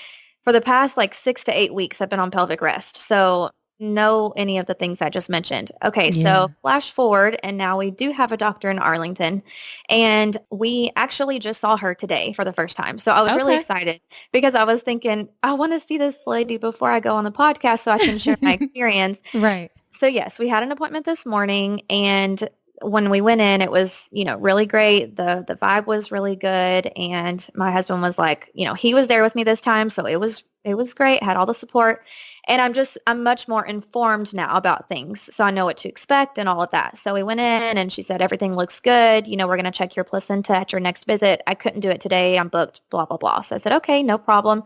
[SPEAKER 2] for the past like 6 to 8 weeks, I've been on pelvic rest. So no, any of the things I just mentioned. Okay, so flash forward, and now we do have a doctor in Arlington, and we actually just saw her today for the first time. So I was really excited because I was thinking, I want to see this lady before I go on the podcast so I can share my experience.
[SPEAKER 1] Right.
[SPEAKER 2] So yes, we had an appointment this morning, and when we went in, it was, really great. The vibe was really good. And my husband was like, he was there with me this time. So it was great. Had all the support. And I'm much more informed now about things. So I know what to expect and all of that. So we went in and she said, everything looks good. We're going to check your placenta at your next visit. I couldn't do it today. I'm booked, blah, blah, blah. So I said, okay, no problem.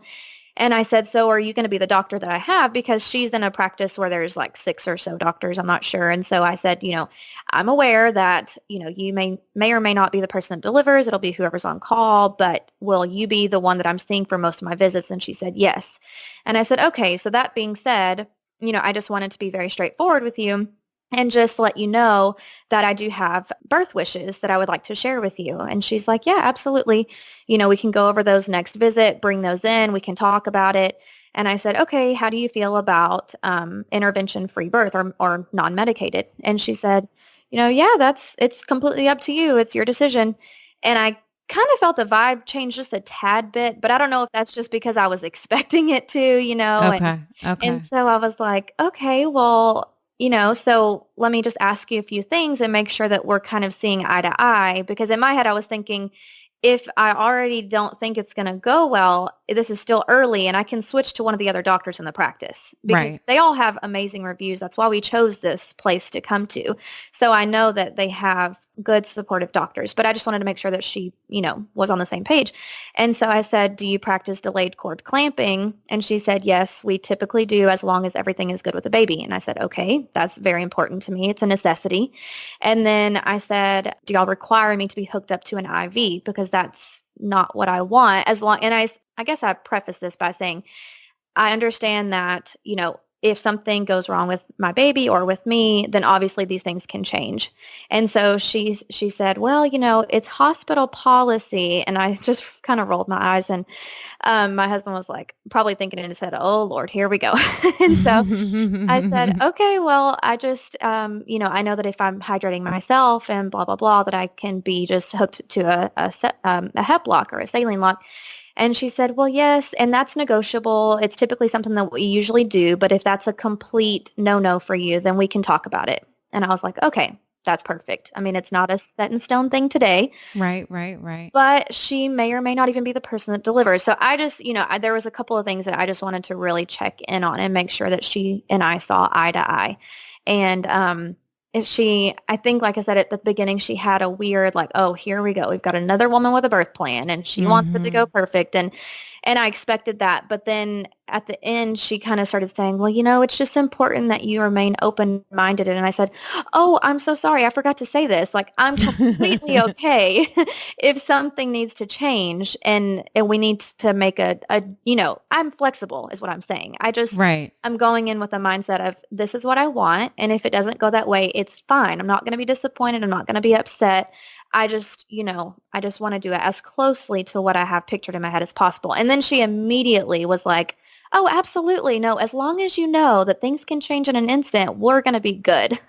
[SPEAKER 2] And I said, so are you going to be the doctor that I have? Because she's in a practice where there's like 6 or so doctors. I'm not sure. And so I said, I'm aware that, you may or may not be the person that delivers. It'll be whoever's on call, but will you be the one that I'm seeing for most of my visits? And she said, yes. And I said, okay. So that being said, I just wanted to be very straightforward with you and just let you know that I do have birth wishes that I would like to share with you. And she's like, yeah, absolutely. We can go over those next visit, bring those in. We can talk about it. And I said, okay, how do you feel about intervention-free birth or non-medicated? And she said, it's completely up to you. It's your decision. And I kind of felt the vibe change just a tad bit, but I don't know if that's just because I was expecting it to,
[SPEAKER 1] Okay.
[SPEAKER 2] And so I was like, okay, well, so let me just ask you a few things and make sure that we're kind of seeing eye to eye. Because in my head, I was thinking, if I already don't think it's going to go well, this is still early and I can switch to one of the other doctors in the practice because
[SPEAKER 1] Right.
[SPEAKER 2] they all have amazing reviews. That's why we chose this place to come to. So I know that they have good supportive doctors, but I just wanted to make sure that she, was on the same page. And so I said, do you practice delayed cord clamping? And she said, yes, we typically do as long as everything is good with the baby. And I said, okay, that's very important to me. It's a necessity. And then I said, do y'all require me to be hooked up to an IV? Because that's not what I want and I guess I preface this by saying, I understand that, if something goes wrong with my baby or with me, then obviously these things can change. And so she said, well, it's hospital policy. And I just kind of rolled my eyes and my husband was like probably thinking in his head, oh Lord, here we go. And so I said, okay, well, I just, I know that if I'm hydrating myself and blah, blah, blah, that I can be just hooked to a HEP lock or a saline lock. And she said, well, yes, and that's negotiable. It's typically something that we usually do, but if that's a complete no-no for you, then we can talk about it. And I was like, okay, that's perfect. I mean, it's not a set in stone thing today.
[SPEAKER 1] Right.
[SPEAKER 2] But she may or may not even be the person that delivers. So I just, there was a couple of things that I just wanted to really check in on and make sure that she and I saw eye to eye. And I think, like I said at the beginning, she had a weird, like, oh, here we go. We've got another woman with a birth plan and she wants it to go perfect. And I expected that. But then at the end, she kind of started saying, well, it's just important that you remain open-minded. And I said, oh, I'm so sorry. I forgot to say this. Like, I'm completely okay if something needs to change and we need to make I'm flexible is what I'm saying.
[SPEAKER 1] Right.
[SPEAKER 2] I'm going in with a mindset of this is what I want. And if it doesn't go that way, it's fine. I'm not going to be disappointed. I'm not going to be upset. I just want to do it as closely to what I have pictured in my head as possible. And then she immediately was like, oh, absolutely. No, as long as you know that things can change in an instant, we're going to be good.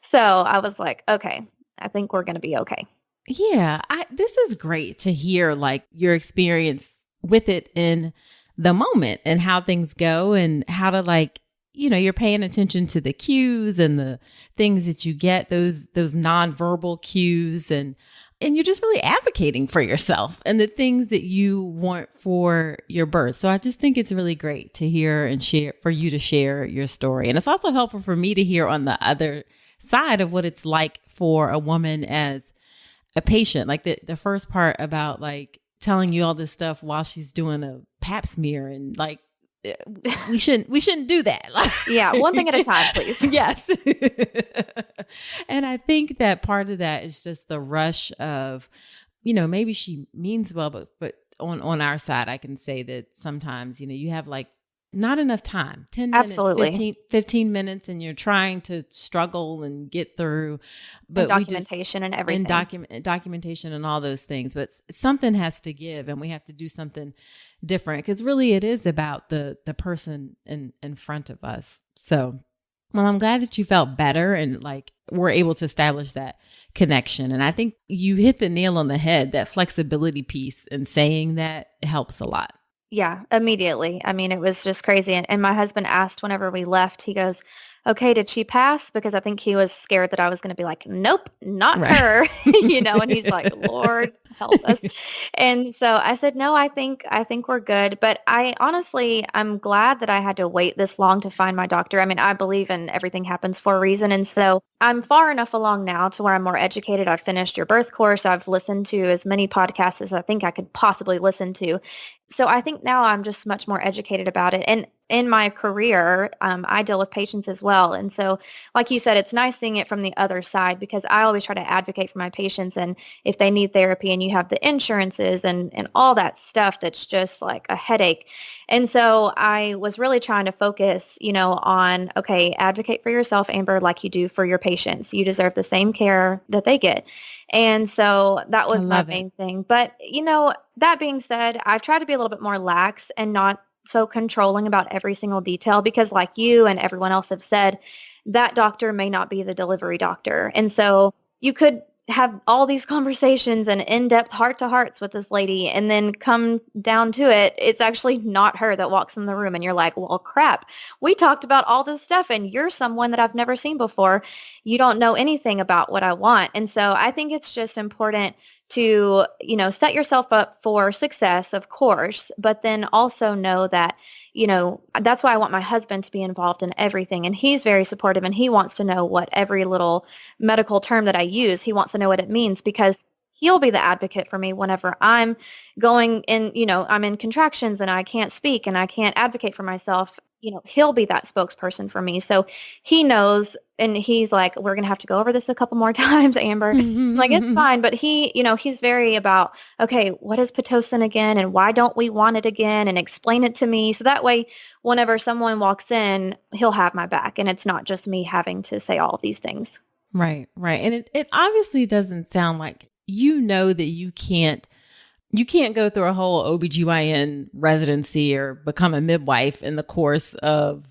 [SPEAKER 2] So I was like, okay, I think we're going to be okay.
[SPEAKER 1] Yeah. This is great to hear like your experience with it in the moment and how things go and how to like, you're paying attention to the cues and the things that you get, those nonverbal cues and you're just really advocating for yourself and the things that you want for your birth. So I just think it's really great to hear and share for you to share your story. And it's also helpful for me to hear on the other side of what it's like for a woman as a patient. Like the first part about like telling you all this stuff while she's doing a pap smear and like, we shouldn't do that.
[SPEAKER 2] Yeah, one thing at a time, please.
[SPEAKER 1] Yes. And I think that part of that is just the rush of, maybe she means well, but on our side, I can say that sometimes, you have like not enough time, 10 minutes,
[SPEAKER 2] Absolutely.
[SPEAKER 1] 15 minutes, and you're trying to struggle and get through. But
[SPEAKER 2] and documentation and everything.
[SPEAKER 1] And documentation and all those things. But something has to give and we have to do something different because really it is about the person in front of us. So, well, I'm glad that you felt better and like were able to establish that connection. And I think you hit the nail on the head, that flexibility piece and saying that helps a lot.
[SPEAKER 2] Yeah, immediately. I mean, it was just crazy. And my husband asked whenever we left, he goes, okay, did she pass? Because I think he was scared that I was going to be like, nope, not her, and he's like, Lord, help us. And so I said, no, I think we're good. But I'm glad that I had to wait this long to find my doctor. I mean, I believe in everything happens for a reason. And so I'm far enough along now to where I'm more educated. I've finished your birth course. I've listened to as many podcasts as I think I could possibly listen to. So I think now I'm just much more educated about it. And in my career, I deal with patients as well. And so, like you said, it's nice seeing it from the other side because I always try to advocate for my patients. And if they need therapy and you have the insurances and all that stuff, that's just like a headache. And so I was really trying to focus, on, okay, advocate for yourself, Amber, like you do for your patients. You deserve the same care that they get. And so that was my main thing. But, that being said, I've tried to be a little bit more lax and not so controlling about every single detail because like you and everyone else have said, that doctor may not be the delivery doctor. And so you could have all these conversations and in-depth heart-to-hearts with this lady, and then come down to it, it's actually not her that walks in the room, and you're like, well, crap, we talked about all this stuff, and you're someone that I've never seen before. You don't know anything about what I want. And so I think it's just important to, set yourself up for success, of course, but then also know that, that's why I want my husband to be involved in everything. And he's very supportive, and he wants to know what every little medical term that I use, he wants to know what it means, because he'll be the advocate for me whenever I'm going in, I'm in contractions and I can't speak and I can't advocate for myself. He'll be that spokesperson for me. So he knows, and he's like, we're going to have to go over this a couple more times, Amber. I'm like, it's fine. But he's very about, okay, what is Pitocin again? And why don't we want it again? And explain it to me. So that way, whenever someone walks in, he'll have my back. And it's not just me having to say all of these things.
[SPEAKER 1] Right, right. And it obviously doesn't sound like that you can't go through a whole OBGYN residency or become a midwife in the course of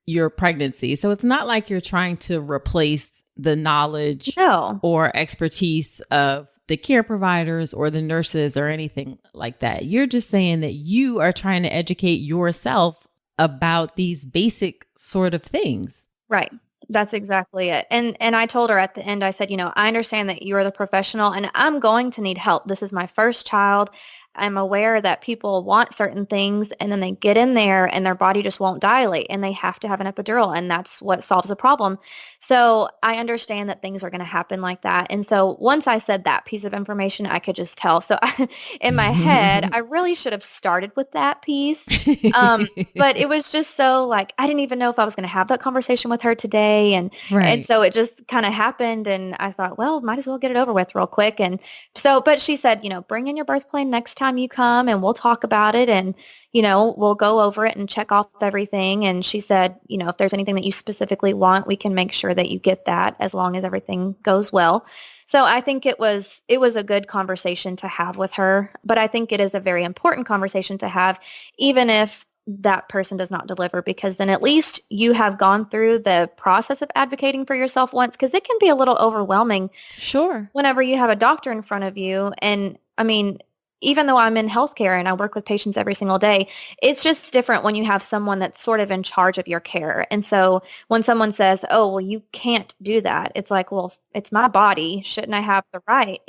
[SPEAKER 1] your pregnancy. So it's not like you're trying to replace the knowledge or expertise of the care providers or the nurses or anything like that. You're just saying that you are trying to educate yourself about these basic sort of things.
[SPEAKER 2] Right. That's exactly it. And I told her at the end, I said, I understand that you're the professional and I'm going to need help. This is my first child. I'm aware that people want certain things and then they get in there and their body just won't dilate and they have to have an epidural, and that's what solves the problem. So I understand that things are going to happen like that. And so once I said that piece of information, I could just tell. So in my head, I really should have started with that piece. But it was just so like, I didn't even know if I was going to have that conversation with her today. And so it just kind of happened. And I thought, well, might as well get it over with real quick. And so, but she said, bring in your birth plan next time you come and we'll talk about it, and we'll go over it and check off everything. And she said, if there's anything that you specifically want, we can make sure that you get that as long as everything goes well. So I think it was a good conversation to have with her, but I think it is a very important conversation to have, even if that person does not deliver, because then at least you have gone through the process of advocating for yourself once, because it can be a little overwhelming.
[SPEAKER 1] Sure.
[SPEAKER 2] Whenever you have a doctor in front of you. And I mean, even though I'm in healthcare and I work with patients every single day, it's just different when you have someone that's sort of in charge of your care. And so when someone says, oh, well, you can't do that, it's like, well, it's my body. Shouldn't I have the right?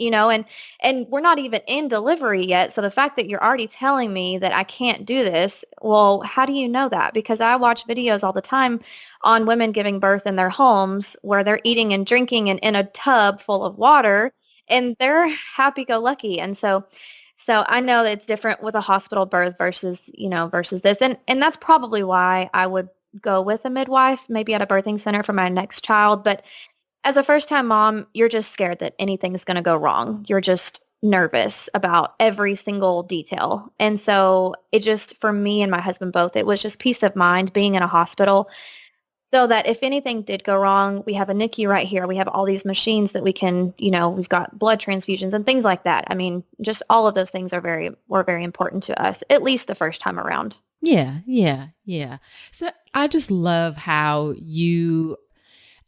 [SPEAKER 2] And we're not even in delivery yet. So the fact that you're already telling me that I can't do this, well, how do you know that? Because I watch videos all the time on women giving birth in their homes where they're eating and drinking and in a tub full of water, and they're happy-go-lucky. And so I know that it's different with a hospital birth versus this. And that's probably why I would go with a midwife, maybe at a birthing center for my next child. But as a first-time mom, you're just scared that anything's going to go wrong. You're just nervous about every single detail. And so it just, for me and my husband both, it was just peace of mind being in a hospital, so that if anything did go wrong, we have a NICU right here. We have all these machines that we can, we've got blood transfusions and things like that. I mean, just all of those things were very important to us, at least the first time around.
[SPEAKER 1] Yeah. So I just love how you're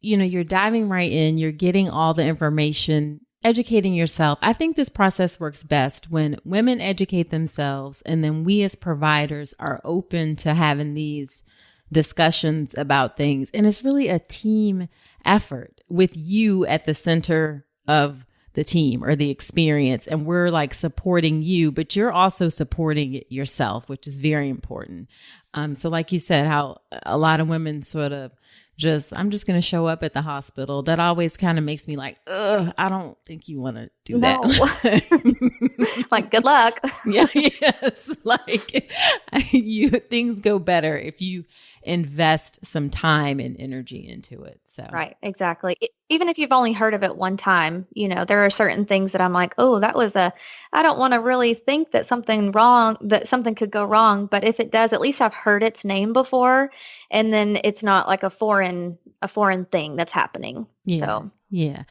[SPEAKER 1] diving right in, you're getting all the information, educating yourself. I think this process works best when women educate themselves, and then we as providers are open to having these discussions about things. And it's really a team effort with you at the center of the team or the experience. And we're like supporting you, but you're also supporting yourself, which is very important. So like you said, how a lot of women sort of I'm just going to show up at the hospital. That always kind of makes me like, I don't think you want to do that.
[SPEAKER 2] Like, good luck.
[SPEAKER 1] Yes. Like things go better if you invest some time and energy into it. So
[SPEAKER 2] right. Exactly. Even if you've only heard of it one time, there are certain things that I'm like, oh, I don't want to really think that something could go wrong. But if it does, at least I've heard its name before. And then it's not like a foreign thing that's happening.
[SPEAKER 1] Yeah.
[SPEAKER 2] So
[SPEAKER 1] yeah.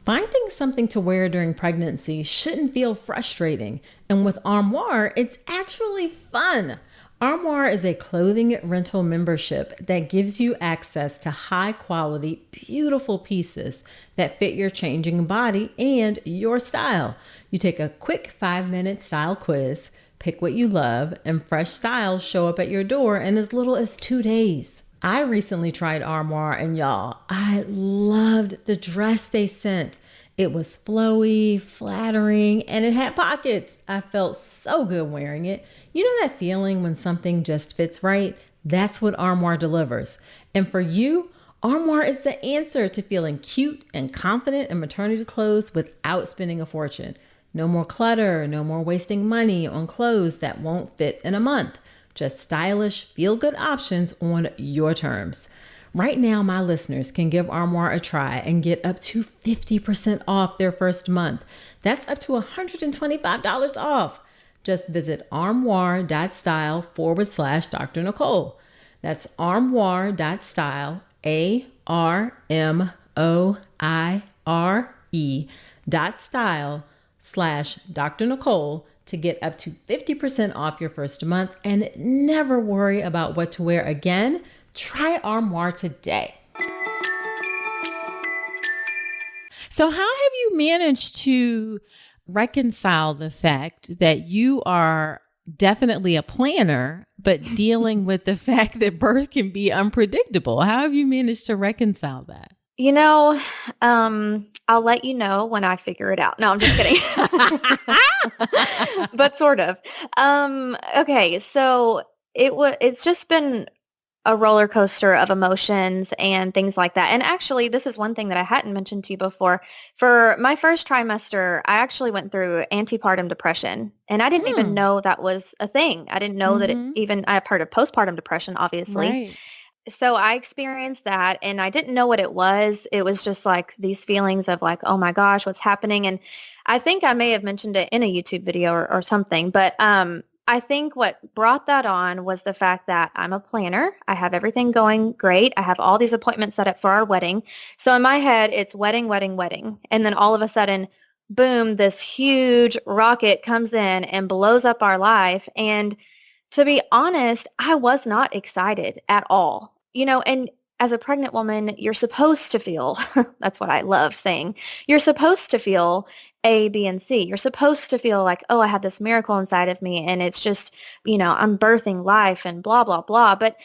[SPEAKER 1] Finding something to wear during pregnancy shouldn't feel frustrating. And with Armoire, it's actually fun. Armoire is a clothing rental membership that gives you access to high quality, beautiful pieces that fit your changing body and your style. You take a quick 5-minute style quiz, pick what you love, and fresh styles show up at your door in as little as 2 days. I recently tried Armoire and y'all, I loved the dress they sent. It was flowy, flattering, and it had pockets. I felt so good wearing it. You know that feeling when something just fits right? That's what Armoire delivers. And for you, Armoire is the answer to feeling cute and confident in maternity clothes without spending a fortune. No more clutter, no more wasting money on clothes that won't fit in a month. Just stylish, feel-good options on your terms. Right now, my listeners can give Armoire a try and get up to 50% off their first month. That's up to $125 off. Just visit armoire.style/Dr. Nicole. That's armoire.style, ARMOIRE.style/Dr. Nicole to get up to 50% off your first month and never worry about what to wear again. Try Armoire today. So how have you managed to reconcile the fact that you are definitely a planner, but dealing with the fact that birth can be unpredictable? How have you managed to reconcile that?
[SPEAKER 2] I'll let you know when I figure it out. No, I'm just kidding. But sort of. Okay, so it's just been a roller coaster of emotions and things like that. And actually, this is one thing that I hadn't mentioned to you before. For my first trimester, I actually went through antepartum depression, and I didn't even know that was a thing. I didn't know that I have heard of postpartum depression, obviously.
[SPEAKER 1] Right.
[SPEAKER 2] So I experienced that, and I didn't know what it was. It was just like these feelings of like, oh my gosh, what's happening? And I think I may have mentioned it in a YouTube video or something, but I think what brought that on was the fact that I'm a planner. I have everything going great. I have all these appointments set up for our wedding. So in my head, it's wedding, wedding, wedding. And then all of a sudden, boom, this huge rocket comes in and blows up our life. And to be honest, I was not excited at all. And as a pregnant woman, you're supposed to feel, that's what I love saying, you're supposed to feel A, B, and C. You're supposed to feel like, oh, I had this miracle inside of me and it's just, I'm birthing life and blah, blah, blah. But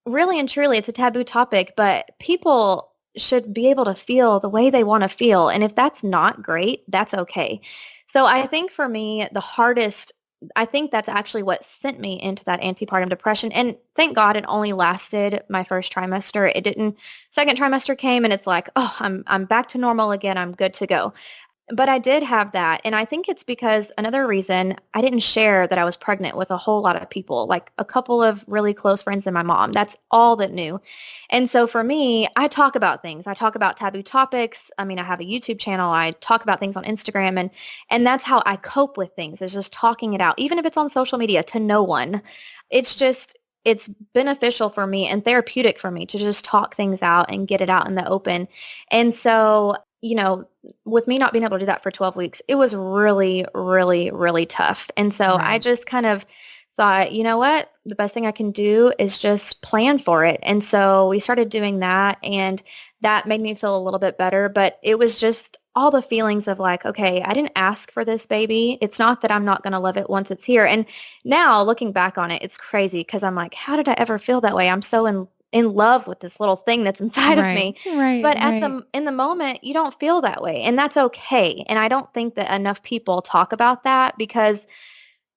[SPEAKER 2] really and truly, it's a taboo topic, but people should be able to feel the way they want to feel. And if that's not great, that's okay. So I think for me, I think that's actually what sent me into that antepartum depression. And thank God it only lasted my first trimester. It didn't. Second trimester came and it's like, oh, I'm back to normal again. I'm good to go. But I did have that. And I think it's because another reason I didn't share that I was pregnant with a whole lot of people, like a couple of really close friends and my mom. That's all that knew. And so for me, I talk about things. I talk about taboo topics. I mean, I have a YouTube channel. I talk about things on Instagram and that's how I cope with things, is just talking it out. Even if it's on social media to no one, it's beneficial for me and therapeutic for me to just talk things out and get it out in the open. And so, with me not being able to do that for 12 weeks, it was really, really, really tough. And so I just kind of thought, you know what, the best thing I can do is just plan for it. And so we started doing that, and that made me feel a little bit better. But it was just all the feelings of like, okay, I didn't ask for this baby. It's not that I'm not going to love it once it's here. And now looking back on it, it's crazy because I'm like, how did I ever feel that way? I'm so in love with this little thing that's inside of me. But in the moment, you don't feel that way, and that's okay. And I don't think that enough people talk about that, because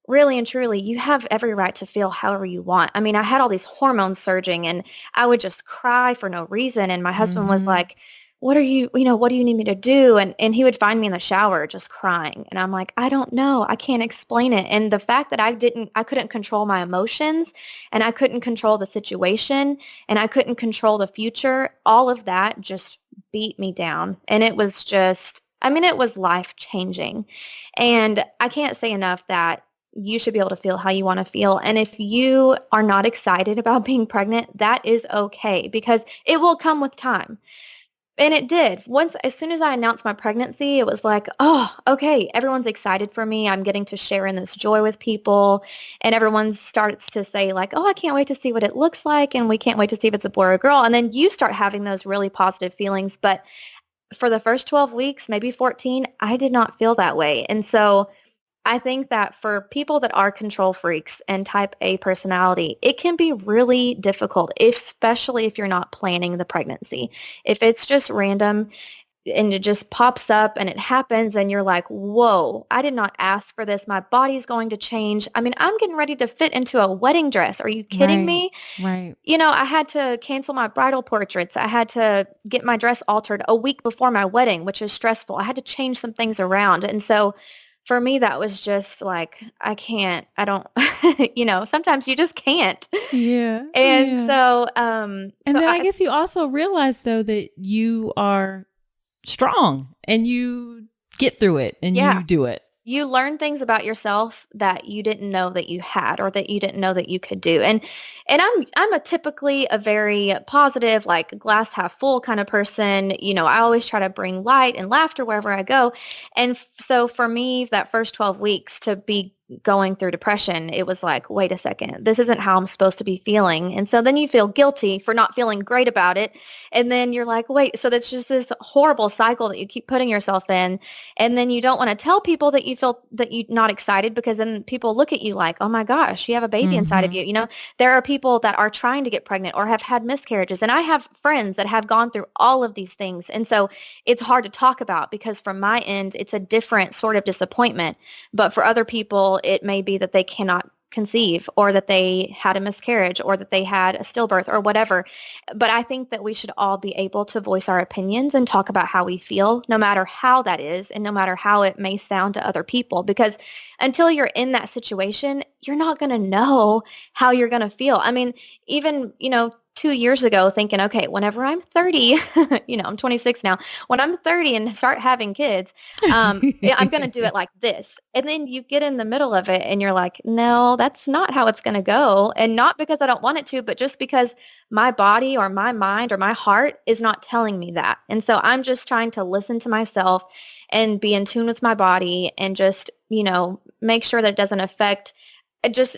[SPEAKER 2] really and truly, you have every right to feel however you want. I mean, I had all these hormones surging and I would just cry for no reason. And my husband was like, what do you need me to do? And he would find me in the shower just crying. And I'm like, I don't know. I can't explain it. And the fact that I couldn't control my emotions, and I couldn't control the situation, and I couldn't control the future, all of that just beat me down. And it was it was life changing. And I can't say enough that you should be able to feel how you want to feel. And if you are not excited about being pregnant, that is okay, because it will come with time. And it did. As soon as I announced my pregnancy, it was like, oh, okay, everyone's excited for me. I'm getting to share in this joy with people. And everyone starts to say like, oh, I can't wait to see what it looks like. And we can't wait to see if it's a boy or a girl. And then you start having those really positive feelings. But for the first 12 weeks, maybe 14, I did not feel that way. And so I think that for people that are control freaks and type A personality, it can be really difficult, especially if you're not planning the pregnancy. If it's just random and it just pops up and it happens and you're like, whoa, I did not ask for this. My body's going to change. I mean, I'm getting ready to fit into a wedding dress. Are you kidding
[SPEAKER 1] Right.
[SPEAKER 2] me?
[SPEAKER 1] Right.
[SPEAKER 2] I had to cancel my bridal portraits. I had to get my dress altered a week before my wedding, which is stressful. I had to change some things around. And so for me, that was just like, I don't, sometimes you just can't.
[SPEAKER 1] Yeah.
[SPEAKER 2] And
[SPEAKER 1] Yeah.
[SPEAKER 2] so,
[SPEAKER 1] And then I guess you also realize though that you are strong and you get through it and
[SPEAKER 2] yeah,
[SPEAKER 1] you do it.
[SPEAKER 2] you learn things about yourself that you didn't know that you had or that you didn't know that you could do. And I'm a typically a very positive, like glass half full kind of person. I always try to bring light and laughter wherever I go. And so for me, that first 12 weeks to be going through depression, it was like, wait a second, this isn't how I'm supposed to be feeling. And so then you feel guilty for not feeling great about it. And then you're like, wait, so that's just this horrible cycle that you keep putting yourself in. And then you don't want to tell people that you feel that you're not excited because then people look at you like, oh my gosh, you have a baby inside of
[SPEAKER 1] Mm-hmm.
[SPEAKER 2] you. There are people that are trying to get pregnant or have had miscarriages. And I have friends that have gone through all of these things. And so it's hard to talk about because from my end, it's a different sort of disappointment. But for other people, it may be that they cannot conceive or that they had a miscarriage or that they had a stillbirth or whatever. But I think that we should all be able to voice our opinions and talk about how we feel, no matter how that is and no matter how it may sound to other people. Because until you're in that situation, you're not going to know how you're going to feel. I mean, even, 2 years ago thinking, okay, whenever I'm 30, I'm 26 now, when I'm 30 and start having kids, I'm going to do it like this. And then you get in the middle of it and you're like, no, that's not how it's going to go. And not because I don't want it to, but just because my body or my mind or my heart is not telling me that. And so I'm just trying to listen to myself and be in tune with my body and just, make sure that it doesn't affect just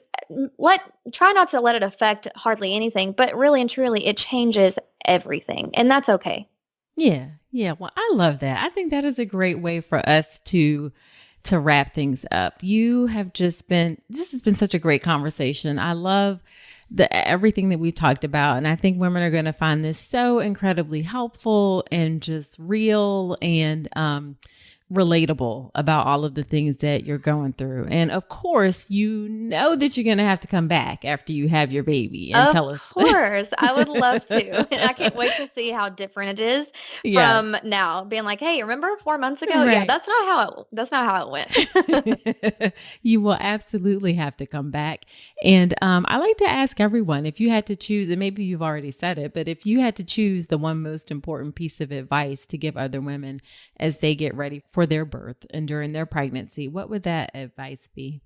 [SPEAKER 2] try not to let it affect hardly anything, but really and truly it changes everything. And that's okay.
[SPEAKER 1] Yeah. Yeah. Well, I love that. I think that is a great way for us to wrap things up. This has been such a great conversation. I love everything that we've talked about. And I think women are going to find this so incredibly helpful and just real and, relatable about all of the things that you're going through. And of course, you know that you're going to have to come back after you have your baby and tell us.
[SPEAKER 2] Of course, I would love to. And I can't wait to see how different it is
[SPEAKER 1] Yes.
[SPEAKER 2] from now being like, "Hey, remember 4 months ago? Yeah,
[SPEAKER 1] Right.
[SPEAKER 2] that's not how it went."
[SPEAKER 1] You will absolutely have to come back. And I like to ask everyone if you had to choose, and maybe you've already said it, but if you had to choose the one most important piece of advice to give other women as they get ready for their birth and during their pregnancy, what would that advice be?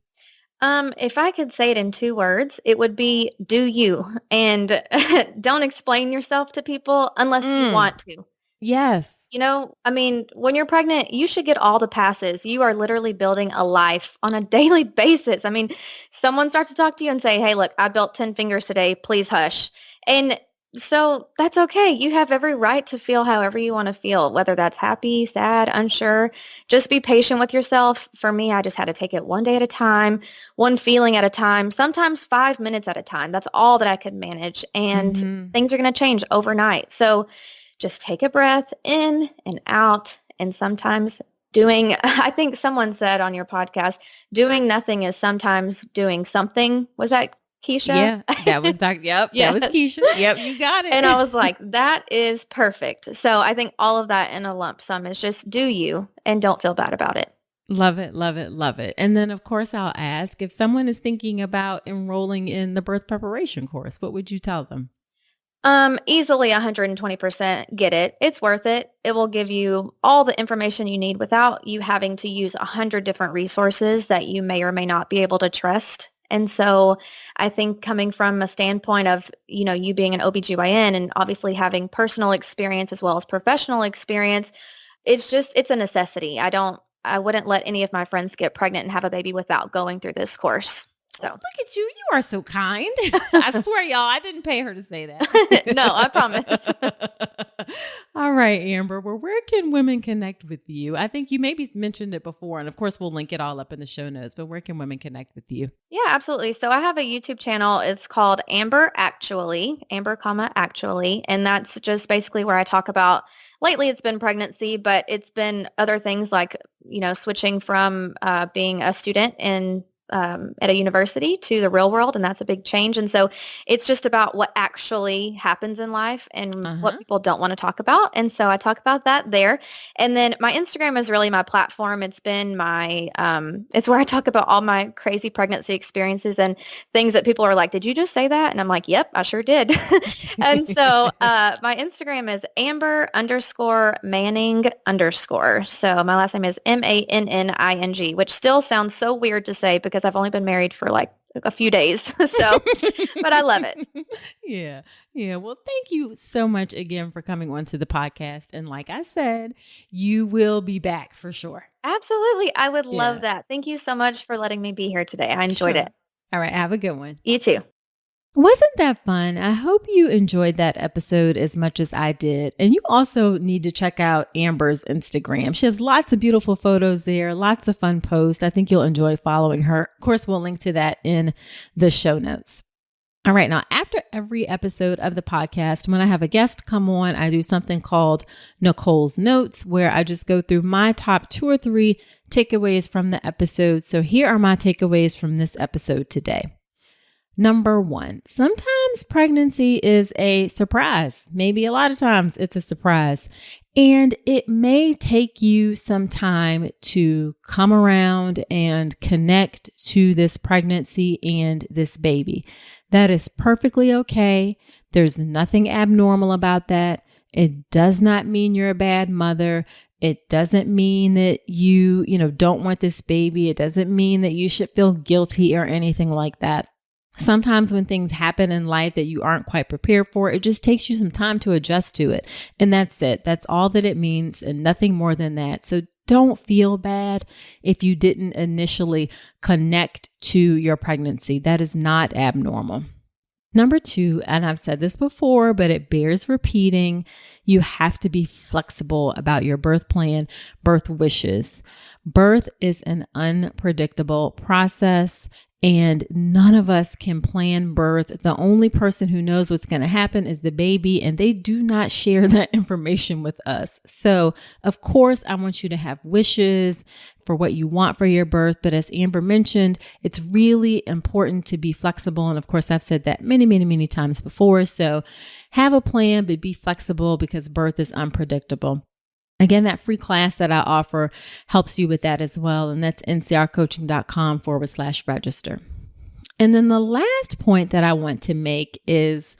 [SPEAKER 2] If I could say it in 2 words, it would be do you. And don't explain yourself to people unless you
[SPEAKER 1] Mm,
[SPEAKER 2] want to.
[SPEAKER 1] yes.
[SPEAKER 2] I mean, when you're pregnant, you should get all the passes. You are literally building a life on a daily basis. I mean, someone starts to talk to you and say, "Hey, look, I built 10 fingers today. Please hush." And so that's okay. You have every right to feel however you want to feel, whether that's happy, sad, unsure. Just be patient with yourself. For me, I just had to take it one day at a time, one feeling at a time, sometimes 5 minutes at a time. That's all that I could manage. And
[SPEAKER 1] Hmm.
[SPEAKER 2] things are going to change overnight. So just take a breath in and out. And sometimes I think someone said on your podcast, doing nothing is sometimes doing something. Was that Keisha?
[SPEAKER 1] Yeah, that was Dr. Yep, that was
[SPEAKER 2] Yes.
[SPEAKER 1] Keisha. Yep, you got
[SPEAKER 2] And I
[SPEAKER 1] it.
[SPEAKER 2] was like, that is perfect. So I think all of that in a lump sum is just do you and don't feel bad about it.
[SPEAKER 1] Love it, love it, love it. And then, of course, I'll ask if someone is thinking about enrolling in the birth preparation course, what would you tell them?
[SPEAKER 2] Easily 120% get it. It's worth it. It will give you all the information you need without you having to use 100 different resources that you may or may not be able to trust. And so I think coming from a standpoint of, you being an OBGYN and obviously having personal experience as well as professional experience, it's a necessity. I wouldn't let any of my friends get pregnant and have a baby without going through this course. So
[SPEAKER 1] look at you. You are so kind. I swear, y'all, I didn't pay her to say that.
[SPEAKER 2] No, I promise.
[SPEAKER 1] All right, Amber. Well, where can women connect with you? I think you maybe mentioned it before, and of course, we'll link it all up in the show notes, but where can women connect with you?
[SPEAKER 2] Yeah, absolutely. So I have a YouTube channel. It's called Amber Actually, Amber, Actually. And that's just basically where I talk about, lately it's been pregnancy, but it's been other things like, switching from being a student at a university to the real world. And that's a big change. And so it's just about what actually happens in life and what people don't want to talk about. And so I talk about that there. And then my Instagram is really my platform. It's been it's where I talk about all my crazy pregnancy experiences and things that people are like, did you just say that? And I'm like, yep, I sure did. And so my Instagram is Amber_Manning_. So my last name is Manning, which still sounds so weird to say because I've only been married for like a few days. So, but I love it.
[SPEAKER 1] Yeah. Yeah. Well, thank you so much again for coming onto the podcast. And like I said, you will be back for sure.
[SPEAKER 2] Absolutely. I would love that. Thank you so much for letting me be here today. I enjoyed it.
[SPEAKER 1] All right. Have a good one.
[SPEAKER 2] You too.
[SPEAKER 1] Wasn't that fun? I hope you enjoyed that episode as much as I did. And you also need to check out Amber's Instagram. She has lots of beautiful photos there, lots of fun posts. I think you'll enjoy following her. Of course, we'll link to that in the show notes. All right. Now, after every episode of the podcast, when I have a guest come on, I do something called Nicole's Notes, where I just go through my top 2 or 3 takeaways from the episode. So here are my takeaways from this episode today. Number 1, sometimes pregnancy is a surprise. Maybe a lot of times it's a surprise. And it may take you some time to come around and connect to this pregnancy and this baby. That is perfectly okay. There's nothing abnormal about that. It does not mean you're a bad mother. It doesn't mean that you don't want this baby. It doesn't mean that you should feel guilty or anything like that. Sometimes when things happen in life that you aren't quite prepared for, it just takes you some time to adjust to it. And that's it. That's all that it means and nothing more than that. So don't feel bad if you didn't initially connect to your pregnancy. That is not abnormal. Number 2, and I've said this before, but it bears repeating, you have to be flexible about your birth plan, birth wishes. Birth is an unpredictable process. And none of us can plan birth. The only person who knows what's going to happen is the baby, and they do not share that information with us. So, of course, I want you to have wishes for what you want for your birth. But as Amber mentioned, it's really important to be flexible. And of course, I've said that many, many, many times before. So have a plan, but be flexible because birth is unpredictable. Again, that free class that I offer helps you with that as well. And that's ncrcoaching.com/register. And then the last point that I want to make is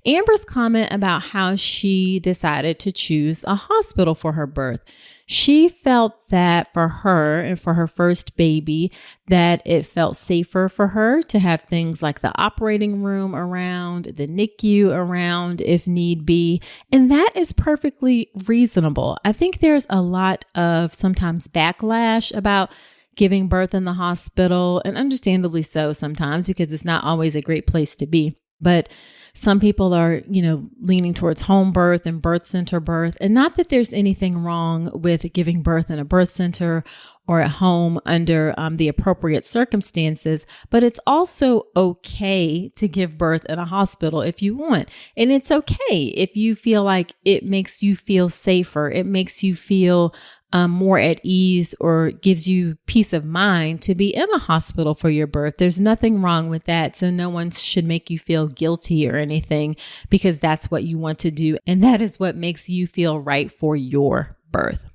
[SPEAKER 1] Amber's comment about how she decided to choose a hospital for her birth. She felt that for her and for her first baby, that it felt safer for her to have things like the operating room around, the NICU around if need be. And that is perfectly reasonable. I think there's a lot of sometimes backlash about giving birth in the hospital, and understandably so sometimes because it's not always a great place to be. But some people are, leaning towards home birth and birth center birth. And not that there's anything wrong with giving birth in a birth center or at home under the appropriate circumstances, but it's also okay to give birth in a hospital if you want. And it's okay if you feel like it makes you feel safer. It makes you feel more at ease or gives you peace of mind to be in a hospital for your birth. There's nothing wrong with that. So no one should make you feel guilty or anything because that's what you want to do. And that is what makes you feel right for your birth.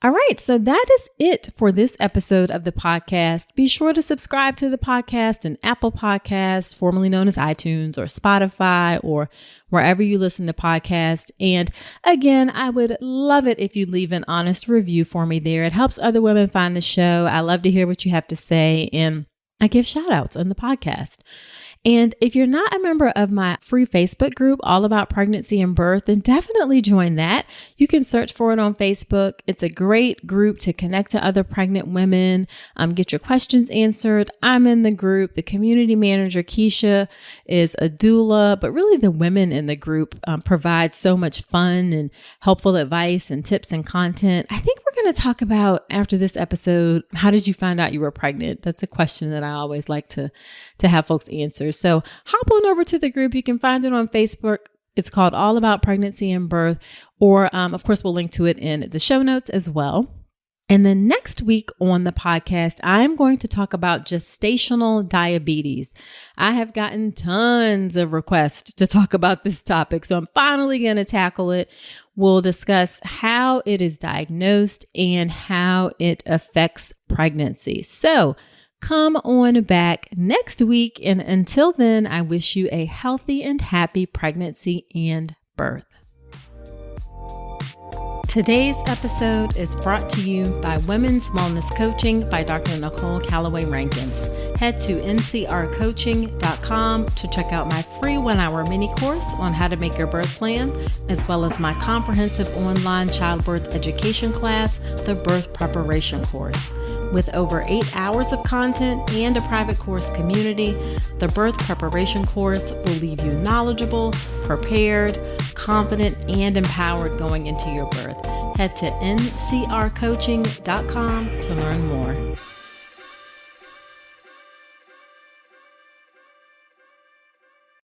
[SPEAKER 1] All right, so that is it for this episode of the podcast. Be sure to subscribe to the podcast in Apple Podcasts, formerly known as iTunes or Spotify or wherever you listen to podcasts. And again, I would love it if you leave an honest review for me there. It helps other women find the show. I love to hear what you have to say. And I give shout outs on the podcast. And if you're not a member of my free Facebook group, All About Pregnancy and Birth, then definitely join that. You can search for it on Facebook. It's a great group to connect to other pregnant women, get your questions answered. I'm in the group. The community manager, Keisha, is a doula, but really the women in the group provide so much fun and helpful advice and tips and content. I think we're going to talk about, after this episode, how did you find out you were pregnant? That's a question that I always like to have folks answer. So hop on over to the group. You can find it on Facebook. It's called All About Pregnancy and Birth, or of course, we'll link to it in the show notes as well. And then next week on the podcast, I'm going to talk about gestational diabetes. I have gotten tons of requests to talk about this topic, so I'm finally going to tackle it. We'll discuss how it is diagnosed and how it affects pregnancy. So come on back next week. And until then, I wish you a healthy and happy pregnancy and birth. Today's episode is brought to you by Women's Wellness Coaching by Dr. Nicole Calloway Rankins. Head to ncrcoaching.com to check out my free 1-hour mini course on how to make your birth plan, as well as my comprehensive online childbirth education class, the Birth Preparation Course. With over 8 hours of content and a private course community, the Birth Preparation Course will leave you knowledgeable, prepared, confident, and empowered going into your birth. Head to ncrcoaching.com to learn more.